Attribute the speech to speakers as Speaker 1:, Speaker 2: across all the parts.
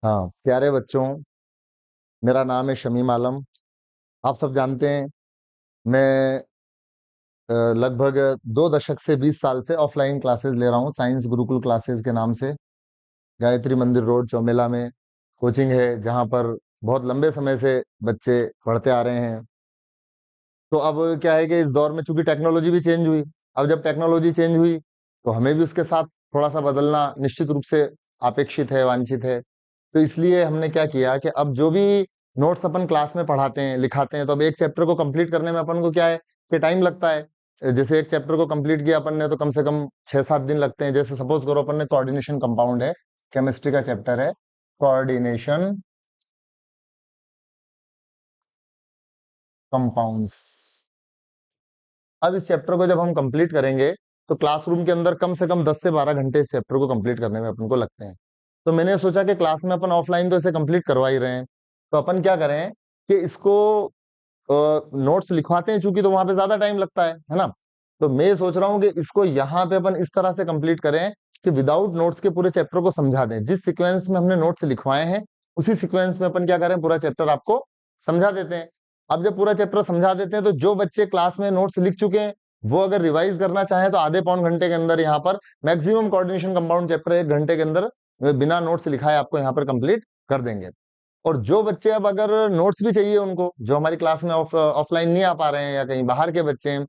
Speaker 1: हाँ, प्यारे बच्चों, मेरा नाम है शमीम आलम। आप सब जानते हैं, मैं लगभग 2 दशक से 20 साल से ऑफलाइन क्लासेस ले रहा हूँ साइंस गुरुकुल क्लासेस के नाम से। गायत्री मंदिर रोड चौमेला में कोचिंग है, जहाँ पर बहुत लंबे समय से बच्चे पढ़ते आ रहे हैं। तो अब क्या है कि इस दौर में चूंकि टेक्नोलॉजी भी चेंज हुई, अब जब टेक्नोलॉजी चेंज हुई तो हमें भी उसके साथ थोड़ा सा बदलना निश्चित रूप से अपेक्षित है, वांछित है। तो इसलिए हमने क्या किया कि अब जो भी नोट्स अपन क्लास में पढ़ाते हैं, लिखाते हैं, तो अब एक चैप्टर को कंप्लीट करने में अपन को क्या है कि टाइम लगता है। जैसे एक चैप्टर को कंप्लीट किया अपन ने तो कम से कम 6-7 दिन लगते हैं। जैसे सपोज करो अपन ने कोऑर्डिनेशन कंपाउंड है, केमिस्ट्री का चैप्टर है कोऑर्डिनेशन कंपाउंड्स। अब इस चैप्टर को जब हम कंप्लीट करेंगे तो क्लासरूम के अंदर कम से कम 10 से 12 घंटे इस चैप्टर को कंप्लीट करने में अपन को लगते हैं। तो मैंने सोचा कि क्लास में अपन ऑफलाइन तो इसे कंप्लीट करवा ही रहे हैं, तो अपन क्या करें कि इसको नोट्स लिखवाते हैं, चूंकि तो वहां पे ज्यादा टाइम लगता है ना। तो मैं सोच रहा हूँ कि इसको यहाँ पे अपन इस तरह से कंप्लीट करें कि विदाउट नोट्स के पूरे चैप्टर को समझा दें। जिस सीक्वेंस में हमने नोट्स लिखवाए हैं उसी सीक्वेंस में अपन क्या करें, पूरा चैप्टर आपको समझा देते हैं। अब जब पूरा चैप्टर समझा देते हैं तो जो बच्चे क्लास में नोट्स लिख चुके हैं वो अगर रिवाइज करना चाहें तो आधे पौन घंटे के अंदर यहाँ पर मैक्सिमम कोऑर्डिनेशन कंपाउंड चैप्टर 1 घंटे के अंदर बिना नोट्स लिखाए आपको यहाँ पर कंप्लीट कर देंगे। और जो बच्चे अब अगर नोट्स भी चाहिए, उनको जो हमारी क्लास में ऑफलाइन नहीं आ पा रहे हैं या कहीं बाहर के बच्चे हैं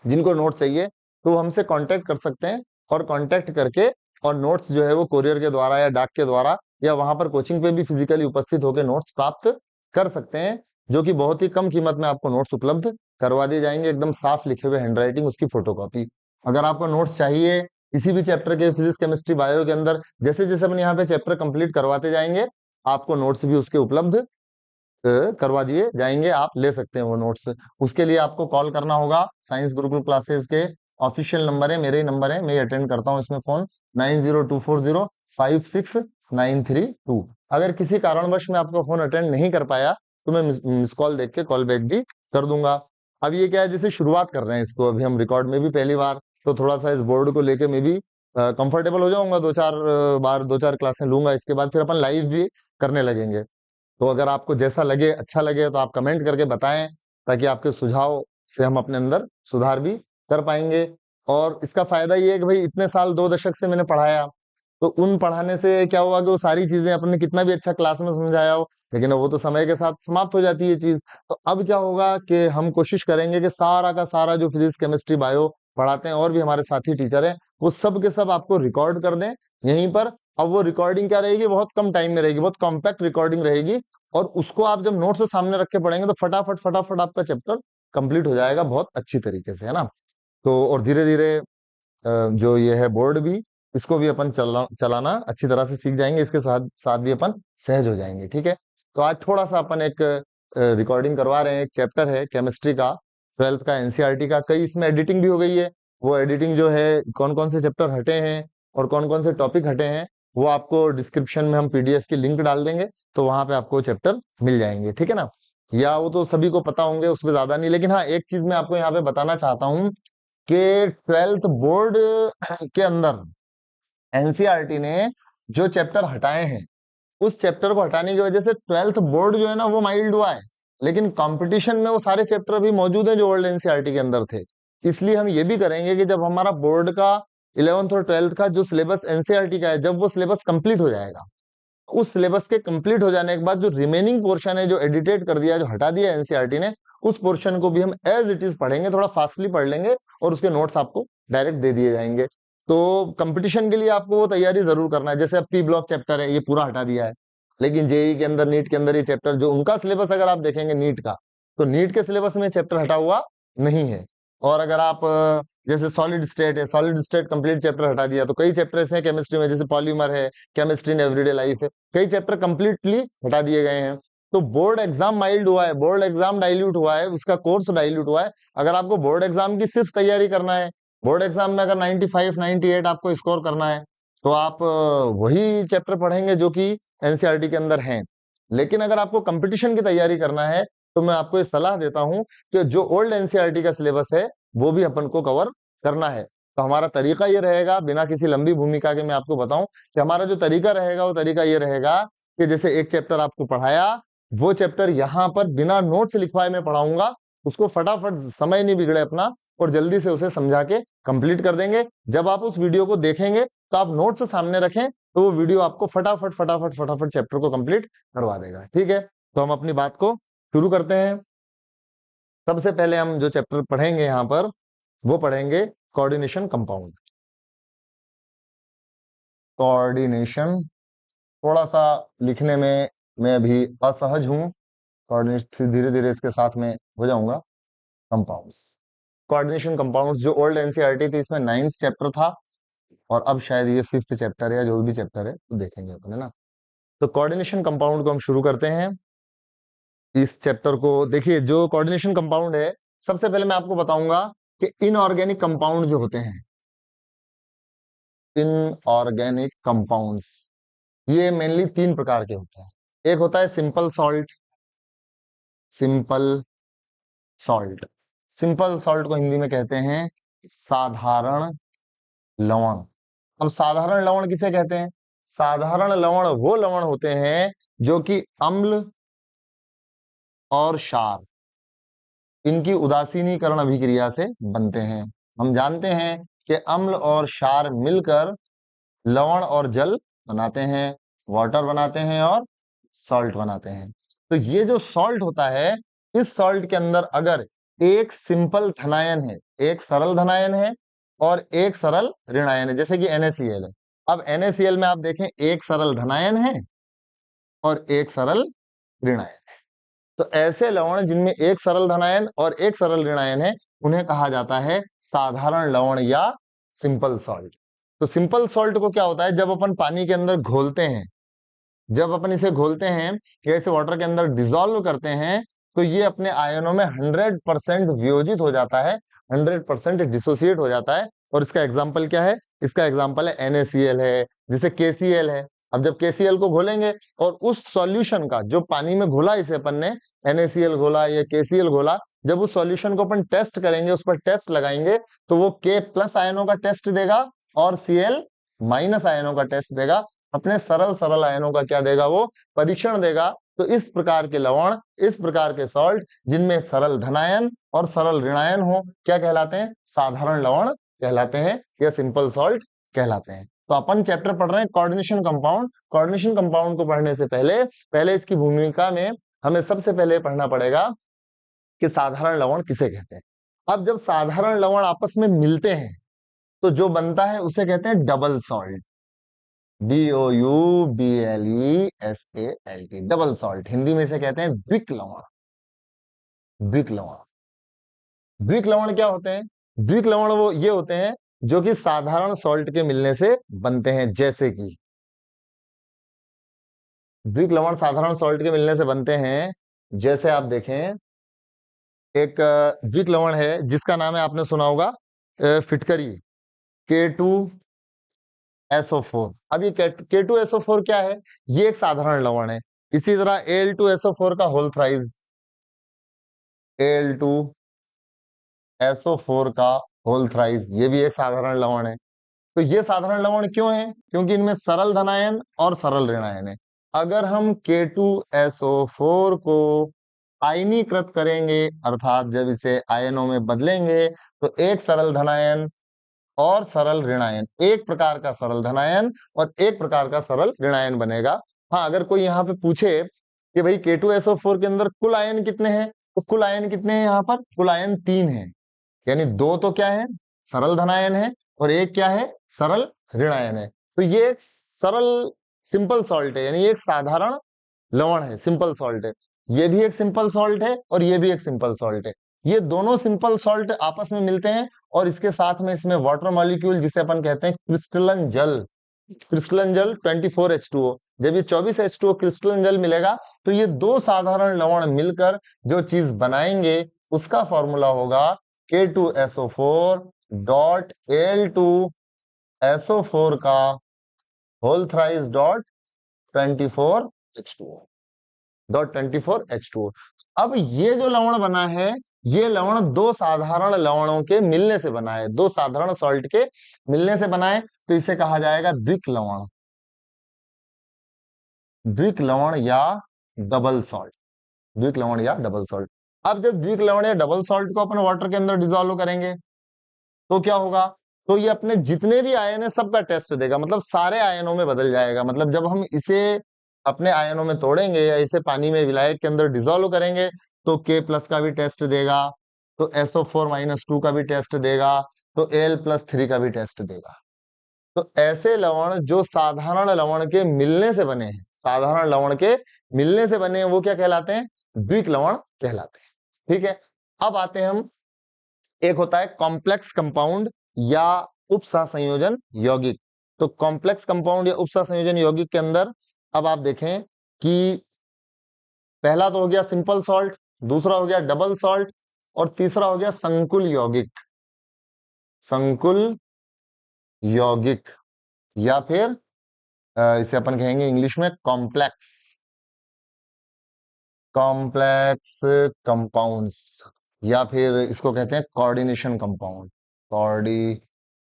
Speaker 1: जिनको नोट्स चाहिए, तो वो हमसे कांटेक्ट कर सकते हैं। और कांटेक्ट करके और नोट्स जो है वो कोरियर के द्वारा या डाक के द्वारा या वहां पर कोचिंग पे भी फिजिकली उपस्थित होकर नोट्स प्राप्त कर सकते हैं, जो कि बहुत ही कम कीमत में आपको नोट्स उपलब्ध करवा दिए जाएंगे, एकदम साफ लिखे हुए हैंडराइटिंग, उसकी फोटोकॉपी। अगर आपको नोट्स चाहिए किसी भी चैप्टर के, फिजिक्स केमिस्ट्री बायो के अंदर, जैसे जैसे हम यहाँ पे चैप्टर कंप्लीट करवाते जाएंगे आपको नोट्स भी उसके उपलब्ध करवा दिए जाएंगे, आप ले सकते हैं वो नोट्स। उसके लिए आपको कॉल करना होगा। साइंस गुरुकुल क्लासेस के ऑफिशियल नंबर है, मेरे ही नंबर है, मैं अटेंड करता हूँ इसमें फोन 9024056932। अगर किसी कारणवश मैं आपका फोन अटेंड नहीं कर पाया तो मैं मिस कॉल देख के कॉल बैक भी कर दूंगा। अब ये क्या है, जैसे शुरुआत कर रहे हैं इसको, अभी हम रिकॉर्ड में भी पहली बार, तो थोड़ा सा इस बोर्ड को लेके मैं भी कंफर्टेबल हो जाऊंगा। 2-4 बार 2-4 क्लासें लूंगा, इसके बाद फिर अपन लाइव भी करने लगेंगे। तो अगर आपको जैसा लगे, अच्छा लगे, तो आप कमेंट करके बताएं, ताकि आपके सुझाव से हम अपने अंदर सुधार भी कर पाएंगे। और इसका फायदा ये है कि भाई इतने साल 2 दशक से मैंने पढ़ाया, तो उन पढ़ाने से क्या हुआ कि वो सारी चीजें अपने कितना भी अच्छा क्लास में समझाया हो, लेकिन वो तो समय के साथ समाप्त हो जाती है चीज। तो अब क्या होगा कि हम कोशिश करेंगे कि सारा का सारा जो फिजिक्स केमिस्ट्री बायो पढ़ाते हैं और भी हमारे साथी टीचर हैं, वो सब के सब आपको रिकॉर्ड कर दें यहीं पर। अब वो रिकॉर्डिंग क्या रहेगी, बहुत कम टाइम में रहेगी, बहुत कॉम्पैक्ट रिकॉर्डिंग रहेगी। और उसको आप जब नोट्स सामने रख के पढ़ेंगे तो फटाफट फटाफट आपका चैप्टर कंप्लीट हो जाएगा बहुत अच्छी तरीके से, है ना। तो और धीरे धीरे जो ये है बोर्ड भी, इसको भी अपन चलाना अच्छी तरह से सीख जाएंगे, इसके साथ साथ भी अपन सहज हो जाएंगे, ठीक है। तो आज थोड़ा सा अपन एक रिकॉर्डिंग करवा रहे हैं। एक चैप्टर है केमिस्ट्री का, 12th का एनसीईआरटी का, कई इसमें एडिटिंग भी हो गई है। वो एडिटिंग जो है, कौन कौन से चैप्टर हटे हैं और कौन कौन से टॉपिक हटे हैं, वो आपको डिस्क्रिप्शन में हम पीडीएफ की लिंक डाल देंगे, तो वहां पे आपको चैप्टर मिल जाएंगे, ठीक है ना। या वो तो सभी को पता होंगे, उसमें ज्यादा नहीं, लेकिन हाँ एक चीज मैं आपको यहाँ पे बताना चाहता हूँ कि 12th बोर्ड के अंदर एनसीईआरटी ने जो चैप्टर हटाए हैं, उस चैप्टर को हटाने की वजह से 12th बोर्ड जो है ना वो माइल्ड हुआ है, लेकिन कंपटीशन में वो सारे चैप्टर भी मौजूद हैं जो ओल्ड एनसीईआरटी के अंदर थे। इसलिए हम ये भी करेंगे कि जब हमारा बोर्ड का 11th और 12th का जो सिलेबस एनसीईआरटी का है, जब वो सिलेबस कंप्लीट हो जाएगा, उस सिलेबस के कंप्लीट हो जाने के बाद जो रिमेनिंग पोर्शन है, जो एडिटेट कर दिया, जो हटा दिया एनसीईआरटी ने, उस पोर्शन को भी हम एज इट इज पढ़ेंगे, थोड़ा फास्टली पढ़ लेंगे और उसके नोट्स आपको डायरेक्ट दे दिए जाएंगे। तो कंपटीशन के लिए आपको वो तैयारी जरूर करना है। जैसे अब पी ब्लॉक चैप्टर है, ये पूरा हटा दिया है, लेकिन जेई के अंदर, नीट के अंदर ये चैप्टर, जो उनका सिलेबस अगर आप देखेंगे नीट का, तो नीट के सिलेबस में चैप्टर हटा हुआ नहीं है। और अगर आप जैसे सॉलिड स्टेट है, सॉलिड स्टेट कंप्लीट चैप्टर हटा दिया, तो कई चैप्टर ऐसे हैं केमिस्ट्री में, जैसे पॉलीमर है, केमिस्ट्री इन एवरीडे लाइफ है, कई चैप्टर कंप्लीटली हटा दिए गए हैं। तो बोर्ड एग्जाम माइल्ड हुआ है, बोर्ड एग्जाम डाइल्यूट हुआ है, उसका कोर्स डाइल्यूट हुआ है। अगर आपको बोर्ड एग्जाम की सिर्फ तैयारी करना है, बोर्ड एग्जाम में अगर 95 98 आपको स्कोर करना है, तो आप वही चैप्टर पढ़ेंगे जो कि एनसीईआरटी के अंदर हैं। लेकिन अगर आपको कंपटीशन की तैयारी करना है, तो मैं आपको ये सलाह देता हूं कि जो ओल्ड एनसीईआरटी का सिलेबस है वो भी अपन को कवर करना है। तो हमारा तरीका ये रहेगा, बिना किसी लंबी भूमिका के मैं आपको बताऊं कि हमारा जो तरीका रहेगा वो तरीका ये रहेगा कि जैसे एक चैप्टर आपको पढ़ाया, वो चैप्टर यहाँ पर बिना नोट्स लिखवाए मैं पढ़ाऊंगा, उसको फटाफट समय नहीं बिगड़े अपना और जल्दी से उसे समझा के कंप्लीट कर देंगे। जब आप उस वीडियो को देखेंगे तो आप नोट्स सामने रखें, तो वो वीडियो आपको फटाफट फटाफट फटाफट चैप्टर को कंप्लीट करवा देगा। ठीक है, तो हम अपनी बात को शुरू करते हैं। सबसे पहले हम जो चैप्टर पढ़ेंगे यहाँ पर वो पढ़ेंगे कोऑर्डिनेशन कंपाउंड। कोऑर्डिनेशन, थोड़ा सा लिखने में मैं अभी असहज हूं, कोऑर्डिनेशन धीरे धीरे इसके साथ में हो जाऊंगा। कंपाउंड्स, कोऑर्डिनेशन कंपाउंड्स जो ओल्ड एनसीईआरटी थी इसमें 9th चैप्टर था और अब शायद ये 5th चैप्टर है या जो भी चैप्टर है तो देखेंगे अपन, है ना। तो कोऑर्डिनेशन कंपाउंड को हम शुरू करते हैं। इस चैप्टर को देखिए, जो कोऑर्डिनेशन कंपाउंड है, सबसे पहले मैं आपको बताऊंगा कि इनऑर्गेनिक कंपाउंड जो होते हैं, इनऑर्गेनिक कंपाउंड्स ये मेनली 3 प्रकार के होते हैं। एक होता है simple salt, simple salt, simple salt को हिंदी में कहते हैं साधारण लवण। अब साधारण लवण किसे कहते हैं? साधारण लवण वो लवण होते हैं जो कि अम्ल और क्षार, इनकी उदासीनीकरण अभिक्रिया से बनते हैं। हम जानते हैं कि अम्ल और क्षार मिलकर लवण और जल बनाते हैं, वाटर बनाते हैं और सॉल्ट बनाते हैं। तो ये जो सॉल्ट होता है, इस सॉल्ट के अंदर अगर एक सिंपल धनायन है, एक सरल धनायन है और एक सरल ऋणायन है, जैसे कि NaCl है। अब NaCl में आप देखें एक सरल धनायन है और एक सरल ऋणायन है। तो ऐसे लवण जिनमें एक सरल धनायन और एक सरल ऋणायन है, उन्हें कहा जाता है साधारण लवण या सिंपल सॉल्ट। तो सिंपल सॉल्ट को क्या होता है, जब अपन पानी के अंदर घोलते हैं, जब अपन इसे घोलते हैं या इसे वाटर के अंदर डिसॉल्व करते हैं, तो ये अपने आयनों में 100% वियोजित हो जाता है, 100% डिसोसिएट हो जाता है। और इसका एग्जाम्पल क्या है? इसका एग्जाम्पल है NaCl है, जैसे KCl है। अब जब KCl को घोलेंगे और उस सॉल्यूशन का, जो पानी में घोला इसे अपन ने, NaCl घोला या KCl घोला, जब उस सॉल्यूशन को अपन टेस्ट करेंगे, उस पर टेस्ट लगाएंगे, तो वो K+ आयनों का टेस्ट देगा और Cl- आयनों का टेस्ट देगा। अपने सरल सरल आयनों का क्या देगा? वो परीक्षण देगा। तो इस प्रकार के लवण, इस प्रकार के सॉल्ट जिनमें सरल धनायन और सरल ऋणायन हो, क्या कहलाते हैं? साधारण लवण कहलाते हैं या सिंपल सॉल्ट कहलाते हैं। तो अपन चैप्टर पढ़ रहे हैं कोऑर्डिनेशन कंपाउंड। कोऑर्डिनेशन कंपाउंड को पढ़ने से पहले पहले इसकी भूमिका में हमें सबसे पहले पढ़ना पड़ेगा कि साधारण लवण किसे कहते हैं। अब जब साधारण लवण आपस में मिलते हैं तो जो बनता है उसे कहते हैं double salt, DOUBLESALT, double salt. Hindi में इसे कहते हैं द्विक लवण। द्विक लवण, द्विक लवण क्या होते हैं? द्विक लवण वो ये होते हैं जो कि साधारण सॉल्ट के मिलने से बनते हैं। जैसे कि द्विक लवण साधारण सॉल्ट के मिलने से बनते हैं, जैसे आप देखें, एक द्विक लवण है जिसका नाम है, आपने सुना होगा, फिटकरी, K2SO4। अब ये K2SO4 क्या है? ये एक साधारण लवण है। इसी तरह Al2SO4 का होल थ्राइस, Al2SO4 का होल थ्राइस, ये भी एक साधारण लवण है। तो ये साधारण लवण क्यों है? क्योंकि इनमें सरल धनायन और सरल ऋणायन है। अगर हम K2SO4 को आयनीकृत करेंगे, अर्थात जब इसे आयनों में बदलेंगे, तो एक सरल धनायन और सरल ऋणायन, एक प्रकार का सरल धनायन और एक प्रकार का सरल ऋणायन बनेगा। हाँ, अगर कोई यहाँ पे पूछे कि भाई K2SO4 के अंदर कुल आयन कितने हैं, तो कुल आयन कितने हैं? यहाँ पर कुल आयन 3 है। यानी 2 तो क्या है? सरल धनायन है और एक क्या है? सरल ऋणायन है। तो ये एक सरल सिंपल सॉल्ट है, यानी एक साधारण लवण है, सिंपल सॉल्ट है। ये भी एक सिंपल सॉल्ट है और ये भी एक सिंपल सॉल्ट है। ये दोनों सिंपल सॉल्ट आपस में मिलते हैं और इसके साथ में इसमें वाटर मॉलिक्यूल, जिसे अपन कहते हैं क्रिस्टलन जल, क्रिस्टलन जल 24H2O। जब ये 24H2O क्रिस्टलन जल मिलेगा तो ये दो साधारण लवण मिलकर जो चीज बनाएंगे उसका फॉर्मूला होगा K2SO4 डॉट Al2SO4 का whole thrice dot 24H2O, dot 24H2O। अब ये जो लवण बना है, ये लवण दो साधारण लवणों के मिलने से बना है, दो साधारण सॉल्ट के मिलने से बना है, तो इसे कहा जाएगा द्विक लवण। द्विक लवण या डबल सॉल्ट, द्विक लवण या डबल सॉल्ट। अब जब द्विक लवण या डबल सॉल्ट को अपन वाटर के अंदर डिजोल्व करेंगे तो क्या होगा, तो ये अपने जितने भी आयन है सबका टेस्ट देगा, मतलब सारे आयनों में बदल जाएगा। मतलब जब हम इसे अपने आयनों में तोड़ेंगे या इसे पानी में विलायक के अंदर डिजोल्व करेंगे तो K+ का भी टेस्ट देगा, तो SO4-2 का भी टेस्ट देगा, तो Al+3 का भी टेस्ट देगा। तो ऐसे लवण जो साधारण लवण के मिलने से बने हैं, साधारण लवण के मिलने से बने हैं, वो क्या कहलाते हैं, द्विक लवण कहलाते हैं। ठीक है, अब आते हैं हम, एक होता है कॉम्प्लेक्स कंपाउंड या उपसहसंयोजन यौगिक। तो कॉम्प्लेक्स कंपाउंड या उपसहसंयोजन यौगिक के अंदर अब आप देखें कि पहला तो हो गया सिंपल सॉल्ट, दूसरा हो गया डबल सॉल्ट, और तीसरा हो गया संकुल यौगिक, संकुल यौगिक, या फिर इसे अपन कहेंगे इंग्लिश में कॉम्प्लेक्स, कॉम्प्लेक्स कंपाउंड्स, या फिर इसको कहते हैं कोऑर्डिनेशन कंपाउंड, कोऑर्डी,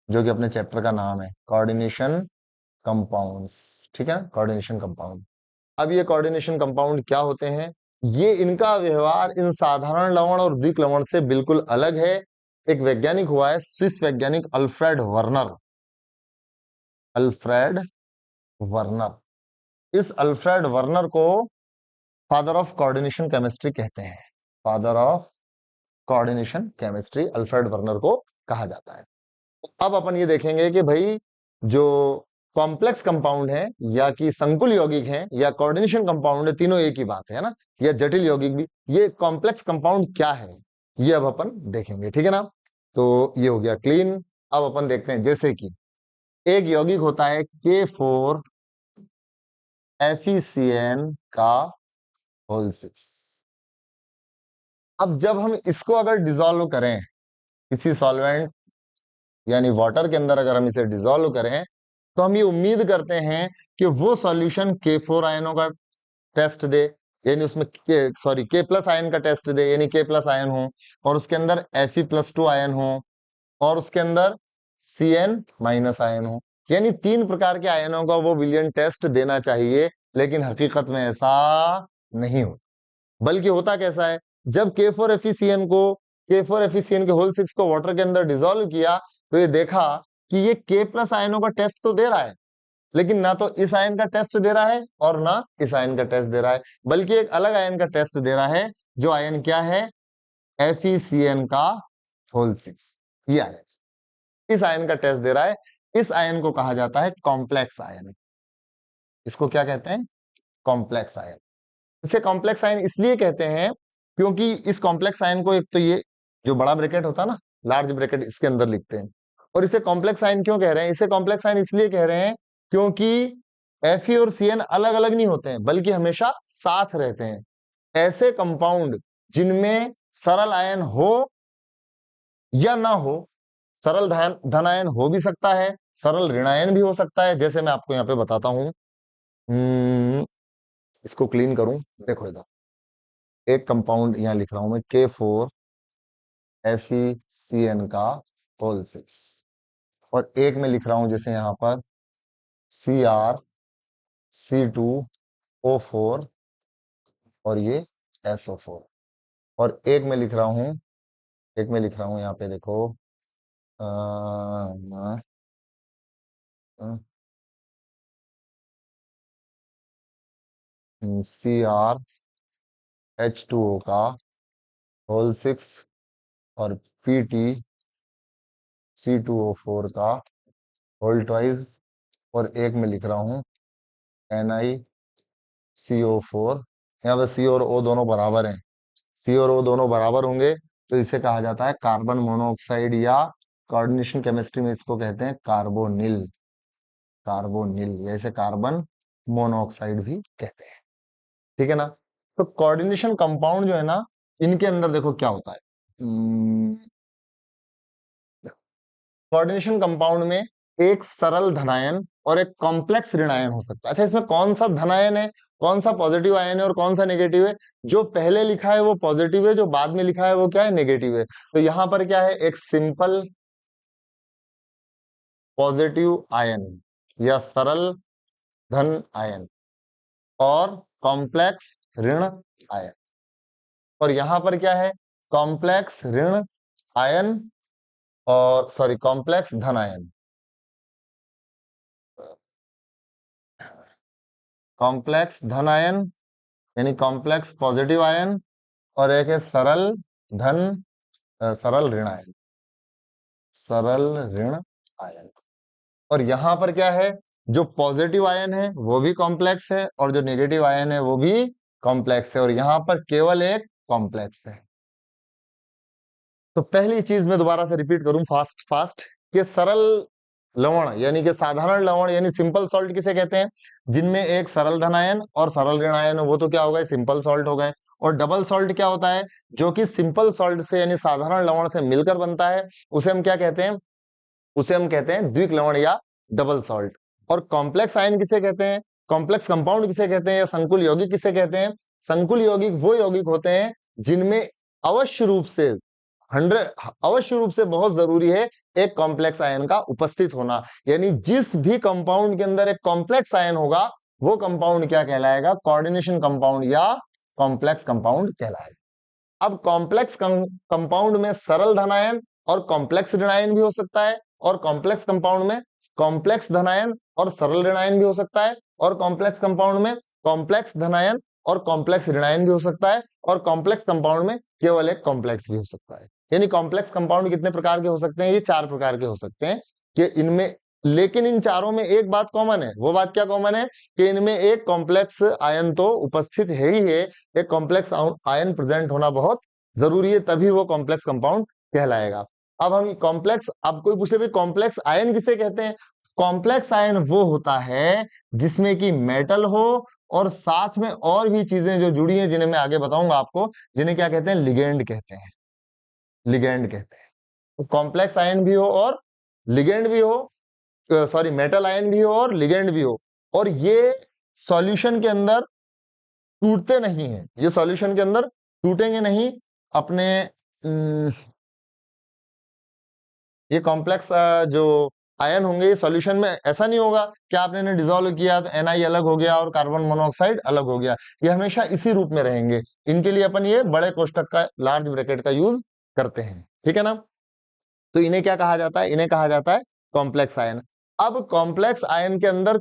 Speaker 1: जो कि अपने चैप्टर का नाम है कोऑर्डिनेशन कंपाउंड्स। ठीक है, कोऑर्डिनेशन कंपाउंड। अब ये कोऑर्डिनेशन कंपाउंड क्या होते हैं, ये इनका व्यवहार इन साधारण लवण और द्विक लवण से बिल्कुल अलग है। एक वैज्ञानिक हुआ है, स्विस वैज्ञानिक अल्फ्रेड वर्नर, अल्फ्रेड वर्नर, इस अल्फ्रेड वर्नर को फादर ऑफ कोऑर्डिनेशन केमिस्ट्री कहते हैं, father of coordination chemistry Alfred Werner को कहा जाता है। अब अपन ये देखेंगे कि भाई जो कॉम्प्लेक्स कंपाउंड है या कि संकुल यौगिक है या कोऑर्डिनेशन कंपाउंड है, तीनों एक ही बात है ना, या जटिल यौगिक भी, ये कॉम्प्लेक्स कंपाउंड क्या है ये अब अपन देखेंगे। ठीक है ना, तो ये हो गया क्लीन। अब अपन देखते हैं, जैसे कि एक यौगिक होता है K4FeCN का होल 6। अब जब हम इसको अगर डिसॉल्व करें किसी सॉल्वेंट यानी वाटर के अंदर, अगर हम इसे डिसॉल्व करें तो हम ये उम्मीद करते हैं कि वो सॉल्यूशन K4 आयनों का टेस्ट दे, यानी उसमें K+ आयन का टेस्ट दे, यानी K+ आयन हो, और उसके अंदर Fe+2 आयन हो, और उसके अंदर Cn- आयन हो, यानी 3 प्रकार के आयनों का वो विलियन टेस्ट देना चाहिए। लेकिन हकीकत में ऐसा नहीं हो, बल्कि होता कैसा है, जब K4FeCN के होल 6 को वाटर के अंदर डिसॉल्व किया तो ये देखा कि ये K+ आयनों का टेस्ट तो दे रहा है, लेकिन ना तो इस आयन का टेस्ट दे रहा है और ना इस आयन का टेस्ट दे रहा है, बल्कि एक अलग आयन का टेस्ट दे रहा है। जो आयन क्या है, FeCN का होल 6, ये आयन, इस आयन का टेस्ट दे रहा है। इस आयन को कहा जाता है कॉम्प्लेक्स आयन। इसको क्या कहते हैं, कॉम्प्लेक्स आयन। इसे कॉम्प्लेक्स आयन इसलिए कहते हैं क्योंकि इस कॉम्प्लेक्स आयन को, एक तो ये जो बड़ा ब्रैकेट होता है ना, लार्ज ब्रैकेट, इसके अंदर लिखते हैं। और इसे कॉम्प्लेक्स आयन क्यों कह रहे हैं, इसे कॉम्प्लेक्स आयन इसलिए कह रहे हैं क्योंकि Fe और Cn अलग अलग नहीं होते हैं, बल्कि हमेशा साथ रहते हैं। ऐसे कंपाउंड जिनमें सरल आयन हो या ना हो, सरल धन आयन हो भी सकता है, सरल ऋणायन भी हो सकता है, जैसे मैं आपको यहाँ पे बताता हूं। इसको क्लीन करूं, देखो इधर एक कंपाउंड यहां लिख रहा हूं मैं, K4FeCN का होल 6, और एक में लिख रहा हूं जैसे यहां पर CrC2O4 और ये SO4, और एक में लिख रहा हूं, एक में लिख रहा हूं यहाँ पे देखो CrH2O का होल 6 और PtC2O4 का होल ट्वाइस, और एक में लिख रहा हूं NiCO4। यहाँ पे C और O दोनों बराबर हैं, C और O दोनों बराबर होंगे तो इसे कहा जाता है कार्बन मोनोऑक्साइड, या कोऑर्डिनेशन केमिस्ट्री में इसको कहते हैं कार्बोनिल, कार्बोनिल, या इसे कार्बन मोनोऑक्साइड भी कहते हैं। ठीक है ना, तो कोऑर्डिनेशन कंपाउंड जो है ना, इनके अंदर देखो क्या होता है, कोऑर्डिनेशन कंपाउंड में एक सरल धनायन और एक कॉम्प्लेक्स ऋणायन हो सकता है। अच्छा, इसमें कौन सा धनायन है, कौन सा पॉजिटिव आयन है और कौन सा नेगेटिव है, जो पहले लिखा है वो पॉजिटिव है, जो बाद में लिखा है वो क्या है, नेगेटिव है। तो यहां पर क्या है, एक सिंपल पॉजिटिव आयन या सरल धन आयन, और कॉम्प्लेक्स ऋण आयन। और यहां पर क्या है, कॉम्प्लेक्स ऋण आयन और सॉरी कॉम्प्लेक्स धन आयन, कॉम्प्लेक्स धन आयन यानी कॉम्प्लेक्स पॉजिटिव आयन, और एक है सरल धन सरल ऋण आयन, सरल ऋण आयन। और यहां पर क्या है, जो पॉजिटिव आयन है वो भी कॉम्प्लेक्स है और जो नेगेटिव आयन है वो भी कॉम्प्लेक्स है, और यहां पर केवल एक कॉम्प्लेक्स है। तो पहली चीज मैं दोबारा से रिपीट करूं फास्ट फास्ट, कि सरल लवण यानी कि साधारण लवण यानी सिंपल सॉल्ट किसे कहते हैं, जिनमें एक सरल धन आयन और सरल ऋण आयन हो, वो तो क्या हो गए, सिंपल सॉल्ट हो गए। और डबल सॉल्ट क्या होता है, जो कि सिंपल सॉल्ट से यानी साधारण लवण से मिलकर बनता है, उसे हम क्या कहते हैं, उसे हम कहते हैं द्विक लवण या डबल सॉल्ट। और कॉम्प्लेक्स आयन किसे कहते हैं, कॉम्प्लेक्स कंपाउंड किसे कहते हैं, या संकुल यौगिक किसे कहते हैं, संकुल यौगिक वो यौगिक होते हैं जिनमें अवश्य रूप से 100 अवश्य रूप से बहुत जरूरी है एक कॉम्प्लेक्स आयन का उपस्थित होना। यानी जिस भी कंपाउंड के अंदर एक कॉम्प्लेक्स आयन होगा वो कंपाउंड क्या कहलाएगा, कोऑर्डिनेशन कंपाउंड या कॉम्प्लेक्स कंपाउंड कहलाएगा। अब कॉम्प्लेक्स कंपाउंड में सरल धनायन और कॉम्प्लेक्स ऋणायन भी हो सकता है, और कॉम्प्लेक्स कंपाउंड में कॉम्प्लेक्स धनायन और सरल ऋणायन भी हो सकता है, और कॉम्प्लेक्स कंपाउंड में कॉम्प्लेक्स धनायन और कॉम्प्लेक्स ऋणायन भी हो सकता है, और कॉम्प्लेक्स कंपाउंड में केवल एक कॉम्प्लेक्स भी हो सकता है। यानी कॉम्प्लेक्स कंपाउंड कितने प्रकार के हो सकते हैं, ये 4 प्रकार के हो सकते हैं कि इनमें, लेकिन इन चारों में एक बात कॉमन है। वो बात क्या कॉमन है, कि इनमें एक कॉम्प्लेक्स आयन तो उपस्थित है ही है, एक कॉम्प्लेक्स आयन प्रेजेंट होना बहुत जरूरी है, तभी वो कॉम्प्लेक्स कंपाउंड कहलाएगा। अब हम कॉम्प्लेक्स, अब कोई पूछे भी कॉम्प्लेक्स आयन किसे कहते हैं, कॉम्प्लेक्स आयन वो होता है जिसमें कि मेटल हो और साथ में और भी चीजें जो जुड़ी हैं, जिन्हें मैं आगे बताऊंगा आपको, जिन्हें क्या कहते हैं, लिगेंड कहते हैं, लिगेंड कहते हैं। तो कॉम्प्लेक्स आयन भी हो और लिगेंड भी हो, सॉरी मेटल आयन भी हो और लिगेंड भी हो, और ये सॉल्यूशन के अंदर टूटते नहीं है, ये सॉल्यूशन के अंदर टूटेंगे नहीं अपने। ये कॉम्प्लेक्स जो आयन होंगे ये सॉल्यूशन में ऐसा नहीं होगा कि आपने इन्हें डिसॉल्व किया तो Na अलग हो गया और कार्बन मोनोऑक्साइड अलग हो गया, ये हमेशा इसी रूप में रहेंगे। इनके लिए अपन ये बड़े कोष्टक का, लार्ज ब्रैकेट का यूज करते हैं, ठीक है ना। तो इन्हें क्या कहा जाता है, इन्हें कहा जाता है कॉम्प्लेक्स आयन। अब कॉम्प्लेक्स आयन के अंदर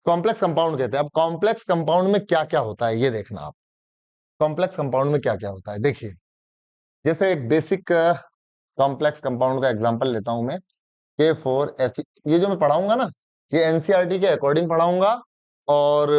Speaker 1: कॉम्प्लेक्स कंपाउंड कहते हैं। अब कॉम्प्लेक्स कंपाउंड में क्या क्या होता है ये देखना आप, कॉम्प्लेक्स कंपाउंड में क्या क्या होता है देखिए। जैसे एक बेसिक कॉम्प्लेक्स कंपाउंड का एग्जांपल लेता हूं मैं, K4F, ये जो मैं पढ़ाऊंगा ना, ये एनसीईआरटी के अकॉर्डिंग पढ़ाऊंगा, और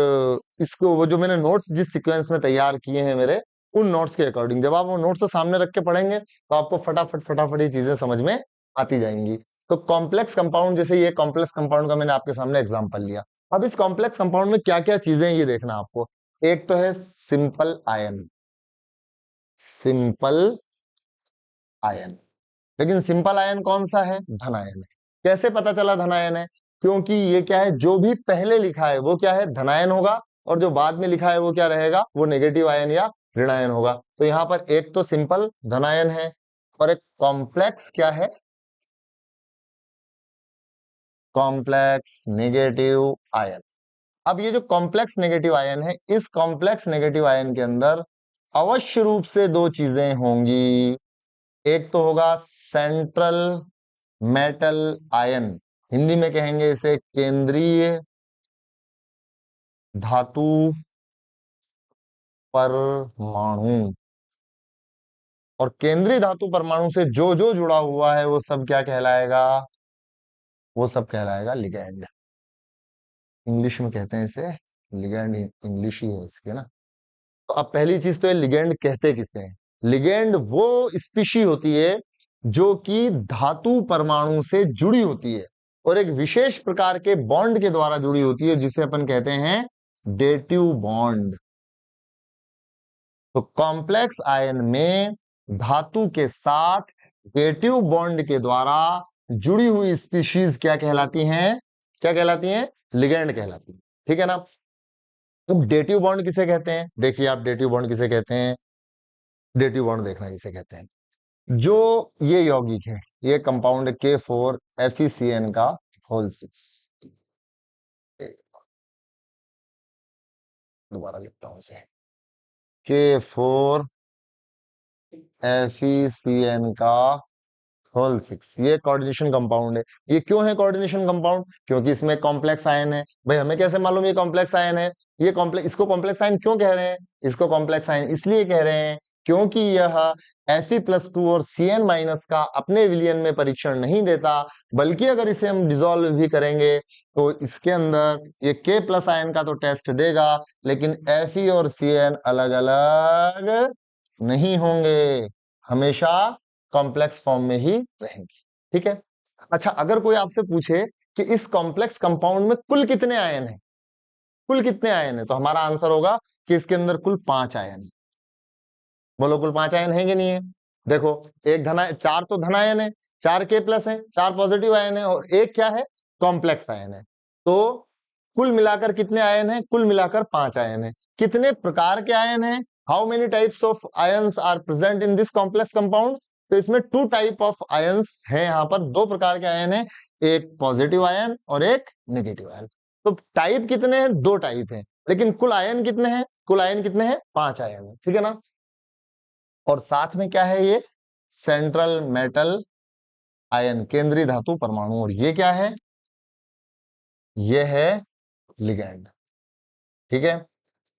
Speaker 1: इसको वो जो मैंने नोट्स जिस सीक्वेंस में तैयार किए हैं मेरे, उन नोट्स के अकॉर्डिंग जब आप वो नोट्स को सामने रख के पढ़ेंगे तो आपको फटाफट फटाफट ये चीजें समझ में आती जाएंगी। तो कॉम्प्लेक्स कंपाउंड, जैसे ये कॉम्प्लेक्स कंपाउंड का मैंने आपके सामने एग्जाम्पल लिया। अब इस कॉम्प्लेक्स कंपाउंड में क्या क्या चीजें हैं ये देखना आपको। एक तो है सिंपल आयन, सिंपल आयन। लेकिन सिंपल आयन कौन सा है, धन आयन है। कैसे पता चला धन आयन है, क्योंकि ये क्या है, जो भी पहले लिखा है वो क्या है, धनायन होगा, और जो बाद में लिखा है वो क्या रहेगा, वो नेगेटिव आयन या ऋणायन होगा। तो यहाँ पर एक तो सिंपल धनायन है और एक कॉम्प्लेक्स क्या है, कॉम्प्लेक्स नेगेटिव आयन। अब ये जो कॉम्प्लेक्स नेगेटिव आयन है, इस कॉम्प्लेक्स नेगेटिव आयन के अंदर अवश्य रूप से दो चीजें होंगी। एक तो होगा सेंट्रल मेटल आयन, हिंदी में कहेंगे इसे केंद्रीय धातु परमाणु। और केंद्रीय धातु परमाणु से जो जो जुड़ा हुआ है वो सब क्या कहलाएगा, वो सब कहलाएगा लिगैंड। इंग्लिश में कहते हैं इसे लिगैंड, इंग्लिश ही है इसके ना। तो अब पहली चीज तो ये लिगैंड कहते किसे हैं, लिगैंड वो स्पीशी होती है जो कि धातु परमाणु से जुड़ी होती है और एक विशेष प्रकार के बॉन्ड के द्वारा जुड़ी होती है, जिसे अपन कहते हैं डेटिव बॉन्ड। तो कॉम्प्लेक्स आयन में धातु के साथ डेटिव बॉन्ड के द्वारा जुड़ी हुई स्पीशीज क्या कहलाती हैं, क्या कहलाती हैं, लिगैंड कहलाती है, ठीक है ना। तो डेटिव बॉन्ड किसे कहते हैं, देखिए आप डेटिव बॉन्ड किसे कहते हैं, डेटिव बॉन्ड देखना किसे कहते हैं, जो ये यौगिक है, ये कंपाउंड K4FeCN का होल 6, दोबारा लिखता हूं इसे, K4FeCN का होल 6, ये कोऑर्डिनेशन कंपाउंड है। ये क्यों है कोऑर्डिनेशन कंपाउंड? क्योंकि इसमें कॉम्प्लेक्स आयन है। भाई हमें कैसे मालूम ये कॉम्प्लेक्स आयन है? ये कॉम्प्लेक्स, इसको कॉम्प्लेक्स आयन क्यों कह रहे हैं? इसको कॉम्प्लेक्स आयन इसलिए कह रहे हैं क्योंकि यह Fe+2 और Cn- का अपने विलयन में परीक्षण नहीं देता, बल्कि अगर इसे हम डिसॉल्व भी करेंगे तो इसके अंदर ये K+ आयन का तो टेस्ट देगा, लेकिन Fe और Cn अलग अलग नहीं होंगे, हमेशा कॉम्प्लेक्स फॉर्म में ही रहेंगी। ठीक है। अच्छा, अगर कोई आपसे पूछे कि इस कॉम्प्लेक्स कंपाउंड में कुल कितने आयन हैं, कुल कितने आयन है, तो हमारा आंसर होगा कि इसके अंदर कुल 5 आयन है। बोलो कुल 5 आयन है कि नहीं है? देखो, एक धना, 4 तो धनायन है, 4 K+ है, 4 पॉजिटिव आयन है और एक क्या है? कॉम्प्लेक्स आयन है। तो कुल मिलाकर कितने आयन है? कुल मिलाकर 5 आयन है। कितने प्रकार के आयन है? How many types of ions are present in this complex compound? तो इसमें 2 टाइप ऑफ आयंस है, यहाँ पर 2 प्रकार के आयन है, एक पॉजिटिव आयन और एक नेगेटिव आयन। तो टाइप कितने हैं? 2 टाइप है, लेकिन कुल आयन कितने हैं? कुल आयन कितने हैं? 5 आयन है। ठीक है ना। और साथ में क्या है? ये सेंट्रल मेटल आयन, केंद्रीय धातु परमाणु। और ये क्या है? ये है लिगैंड। ठीक है।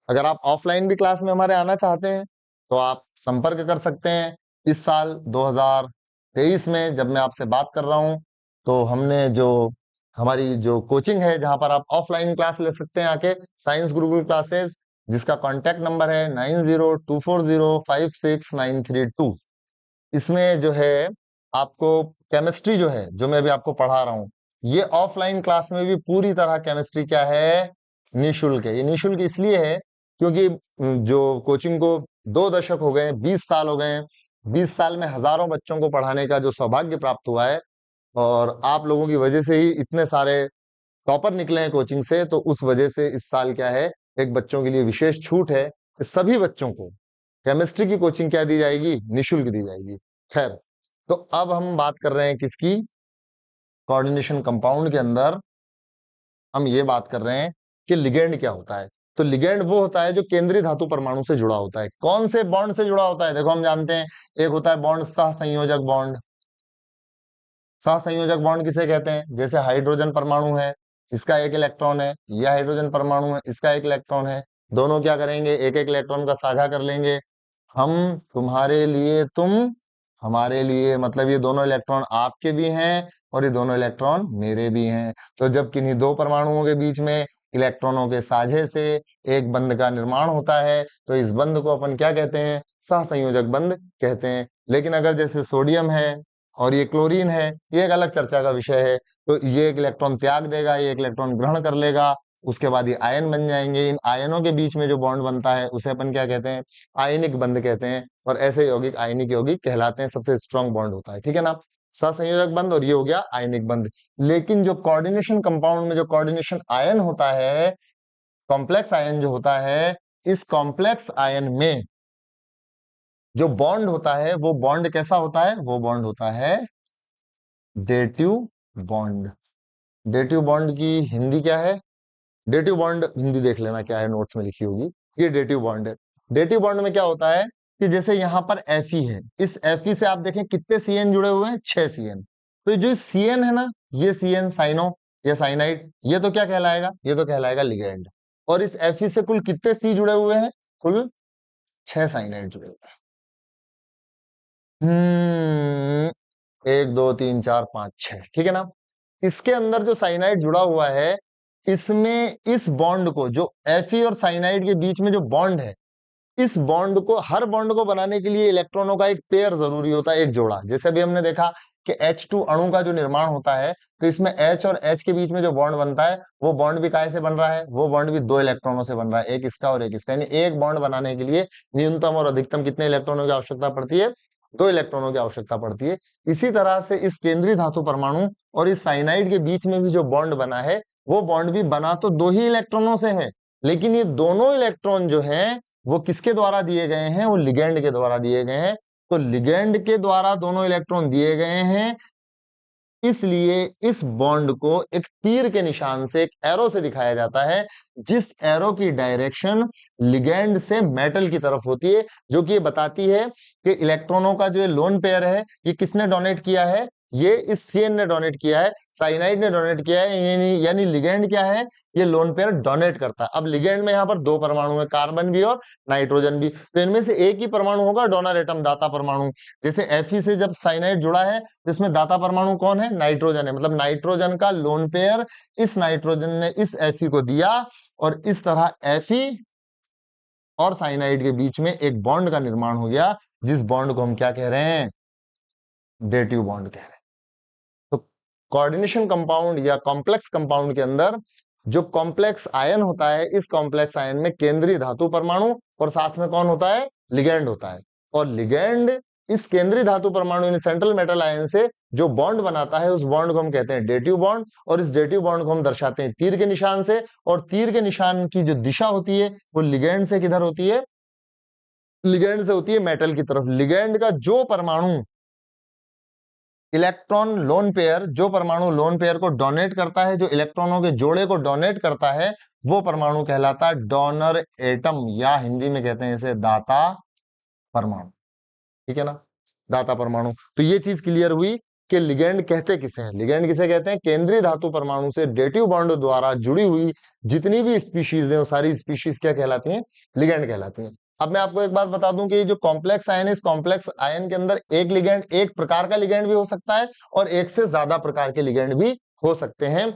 Speaker 1: अगर आप ऑफलाइन भी क्लास में हमारे आना चाहते हैं तो आप संपर्क कर सकते हैं। इस साल 2023 में जब मैं आपसे बात कर रहा हूं तो हमने जो हमारी जो कोचिंग है, जहां पर आप ऑफलाइन क्लास ले सकते हैं आके, साइंस गुरुकुल क्लासेस, जिसका कांटेक्ट नंबर है 9024056932। इसमें जो है आपको केमिस्ट्री जो है, जो मैं अभी आपको पढ़ा रहा हूं, ये ऑफलाइन क्लास में भी पूरी तरह केमिस्ट्री क्या है? निःशुल्क है। ये निःशुल्क इसलिए है क्योंकि जो कोचिंग को 2 दशक हो गए, 20 साल हो गए, 20 साल में हजारों बच्चों को पढ़ाने का जो सौभाग्य प्राप्त हुआ है, और आप लोगों की वजह से ही इतने सारे टॉपर निकले हैं कोचिंग से, तो उस वजह से इस साल क्या है, एक बच्चों के लिए विशेष छूट है कि सभी बच्चों को केमिस्ट्री की कोचिंग क्या दी जाएगी? निःशुल्क दी जाएगी। खैर, तो अब हम बात कर रहे हैं किसकी? कोऑर्डिनेशन कंपाउंड के अंदर हम ये बात कर रहे हैं कि लिगेंड क्या होता है। तो लिगेंड वो होता है जो केंद्रीय धातु परमाणु से जुड़ा होता है। कौन से बॉन्ड से जुड़ा होता है? देखो, हम जानते हैं एक होता है बॉन्ड सहसंयोजक बॉन्ड। सहसंयोजक बॉन्ड किसे कहते हैं? जैसे हाइड्रोजन परमाणु है, इसका एक इलेक्ट्रॉन है, यह हाइड्रोजन परमाणु है, इसका एक इलेक्ट्रॉन है, दोनों क्या करेंगे? एक एक इलेक्ट्रॉन का साझा कर लेंगे। हम तुम्हारे लिए, तुम हमारे लिए, मतलब ये दोनों इलेक्ट्रॉन आपके भी हैं और ये दोनों इलेक्ट्रॉन मेरे भी हैं। तो जब किन्हीं दो परमाणुओं के बीच में इलेक्ट्रॉनों के साझे से एक बंध का निर्माण होता है तो इस बंध को अपन क्या कहते हैं? सहसंयोजक बंध कहते हैं। लेकिन अगर जैसे सोडियम है और ये क्लोरीन है, ये एक अलग चर्चा का विषय है। तो ये एक इलेक्ट्रॉन त्याग देगा, ये एक इलेक्ट्रॉन ग्रहण कर लेगा, उसके बाद ये आयन बन जाएंगे। इन आयनों के बीच में जो बॉन्ड बनता है उसे अपन क्या कहते हैं? आयनिक बंध कहते हैं। और ऐसे यौगिक आयनिक यौगिक कहलाते हैं, सबसे स्ट्रॉन्ग बॉन्ड होता है। ठीक है ना। सहसंयोजक बंध, और ये हो गया आयनिक बंध। लेकिन जो कोऑर्डिनेशन कंपाउंड में जो कोऑर्डिनेशन आयन होता है, कॉम्प्लेक्स आयन जो होता है, इस कॉम्प्लेक्स आयन में जो बॉन्ड होता है वो बॉन्ड कैसा होता है? वो बॉन्ड होता है डेटिव बॉन्ड। डेटिव बॉन्ड की हिंदी क्या है? डेटिव बॉन्ड हिंदी देख लेना क्या है, नोट्स में लिखी होगी। ये डेटिव बॉन्ड है। डेटिव बॉन्ड में क्या होता है कि जैसे यहाँ पर Fe है, इस Fe से आप देखें कितने Cn जुड़े हुए हैं? 6 Cn। तो जो Cn है ना, ये Cn साइनो या साइनाइड, ये तो क्या कहलाएगा? ये तो कहलाएगा लिगेंड। और इस Fe से कुल कितने C जुड़े हुए हैं? कुल 6 साइनाइड जुड़े हुए हैं। 1 2 3 4 5 6, ठीक है ना। इसके अंदर जो साइनाइड जुड़ा हुआ है, इसमें इस बॉन्ड को, जो Fe और साइनाइड के बीच में जो बॉन्ड है, इस बॉन्ड को, हर बॉन्ड को बनाने के लिए इलेक्ट्रॉनों का एक पेयर जरूरी होता है, एक जोड़ा। जैसे अभी हमने देखा कि H2 अणु का जो निर्माण होता है, तो इसमें H और H के बीच में जो बॉन्ड बनता है, वो बॉन्ड भी काहे से बन रहा है? वो बॉन्ड भी 2 इलेक्ट्रॉनों से बन रहा है, एक इसका और एक इसका। यानी एक बॉन्ड बनाने के लिए न्यूनतम और अधिकतम कितने इलेक्ट्रॉनों की आवश्यकता पड़ती है? 2 इलेक्ट्रॉनों की आवश्यकता पड़ती है। इसी तरह से इस केंद्रीय धातु परमाणु और इस साइनाइड के बीच में भी जो बॉन्ड बना है, वो बॉन्ड भी बना तो 2 ही इलेक्ट्रॉनों से है, लेकिन ये दोनों इलेक्ट्रॉन जो है वो किसके द्वारा दिए गए हैं? वो लिगेंड के द्वारा दिए गए हैं। तो लिगेंड के द्वारा दोनों इलेक्ट्रॉन दिए गए हैं। इसलिए इस बॉन्ड को एक तीर के निशान से, एक एरो से दिखाया जाता है, जिस एरो की डायरेक्शन लिगेंड से मेटल की तरफ होती है, जो कि ये बताती है कि इलेक्ट्रॉनों का जो ये लोन पेयर है ये किसने डोनेट किया है, ये इस सीएन ने डोनेट किया है, साइनाइड ने डोनेट किया है, यानी लिगेंड क्या है, ये लोन पेयर डोनेट करता है। अब लिगेंड में यहाँ पर दो परमाणु है, कार्बन भी और नाइट्रोजन भी, तो इनमें से एक ही परमाणु होगा डोनर एटम, दाता परमाणु। जैसे Fe से जब साइनाइड जुड़ा है तो इसमें दाता परमाणु कौन है, नाइट्रोजन है, मतलब नाइट्रोजन का लोन पेयर इस नाइट्रोजन ने इस Fe को दिया, और इस तरह Fe और साइनाइड के बीच में एक बॉन्ड का निर्माण हो गया, जिस बॉन्ड को हम क्या कह रहे हैं, डेटिव बॉन्ड कह रहे हैं। तो कोऑर्डिनेशन कंपाउंड या कॉम्प्लेक्स कंपाउंड के अंदर जो कॉम्प्लेक्स आयन होता है, इस कॉम्प्लेक्स आयन में केंद्रीय धातु परमाणु और साथ में कौन होता है, लिगेंड होता है। और लिगेंड इस केंद्रीय धातु परमाणु यानी सेंट्रल मेटल आयन से जो बॉन्ड बनाता है, उस बॉन्ड को हम कहते हैं डेटिव बॉन्ड, और इस डेटिव बॉन्ड को हम दर्शाते हैं तीर के निशान से, और तीर के निशान की जो दिशा होती है वो लिगेंड से किधर होती है, लिगेंड से होती है मेटल की तरफ। लिगेंड का जो परमाणु इलेक्ट्रॉन लोन पेयर, जो परमाणु लोन पेयर को डोनेट करता है, जो इलेक्ट्रॉनों के जोड़े को डोनेट करता है, वो परमाणु कहलाता है डोनर एटम, या हिंदी में कहते हैं इसे दाता परमाणु। ठीक है ना, दाता परमाणु। तो ये चीज क्लियर हुई कि लिगेंड कहते किसे हैं, लिगेंड किसे कहते हैं, केंद्रीय धातु परमाणु से डेटिव बॉन्ड द्वारा जुड़ी हुई जितनी भी स्पीशीज हैं वो सारी स्पीशीज क्या कहलाती हैं, लिगेंड कहलाती हैं। अब मैं आपको एक बात बता दूं कि जो कॉम्प्लेक्स आयन है, इस कॉम्प्लेक्स आयन के अंदर एक लिगेंड, एक प्रकार का लिगेंड भी हो सकता है और एक से ज्यादा प्रकार के लिगेंड भी हो सकते हैं।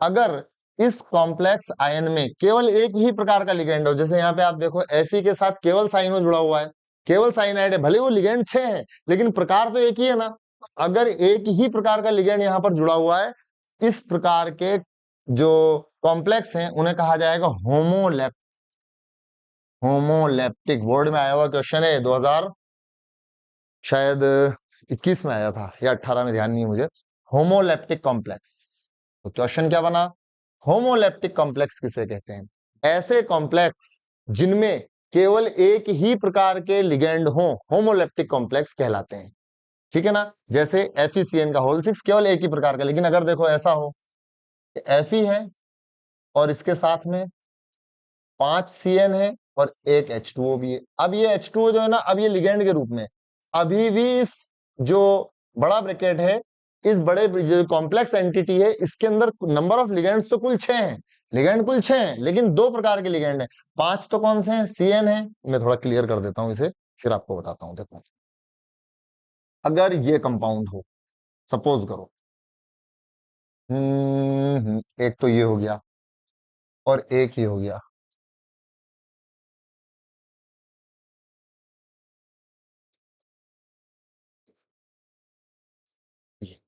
Speaker 1: अगर इस कॉम्प्लेक्स आयन में केवल एक ही प्रकार का लिगेंड हो, जैसे यहाँ पे आप देखो Fe के साथ केवल साइनो जुड़ा हुआ है, केवल साइनाइड है, भले वो लिगेंड 6 है लेकिन प्रकार तो एक ही है ना। अगर एक ही प्रकार का लिगेंड यहाँ पर जुड़ा हुआ है, इस प्रकार के जो कॉम्प्लेक्स हैं उन्हें कहा जाएगा होमोलैप्टिक। बोर्ड में आया हुआ क्वेश्चन है, 2000 शायद 21 में आया था या 18 में, ध्यान नहीं है मुझे। होमोलैप्टिक कॉम्प्लेक्स, तो क्वेश्चन क्या बना, होमोलैप्टिक कॉम्प्लेक्स किसे कहते हैं, ऐसे कॉम्प्लेक्स जिनमें केवल एक ही प्रकार के लिगेंड हो, होमोलैप्टिक कॉम्प्लेक्स कहलाते हैं। ठीक है ना, जैसे FeCN का होल 6 केवल एक ही प्रकार का, लेकिन अगर देखो ऐसा हो Fe है और इसके साथ में 5 CN है और एक H2O भी है। अब ये H2O जो है ना, अब ये लिगेंड के रूप में अभी भी इस जो बड़ा ब्रैकेट है, इस बड़े जो कॉम्प्लेक्स एंटिटी है, इसके अंदर नंबर ऑफ लिगेंड्स तो कुल 6 हैं, लिगेंड कुल 6 हैं, लेकिन दो प्रकार के लिगेंड हैं। 5 तो कौन से हैं, CN है। मैं थोड़ा क्लियर कर देता हूं इसे, फिर आपको बताता हूं। देखो, अगर ये कंपाउंड हो, सपोज करो, एक तो ये हो गया और एक ही हो गया,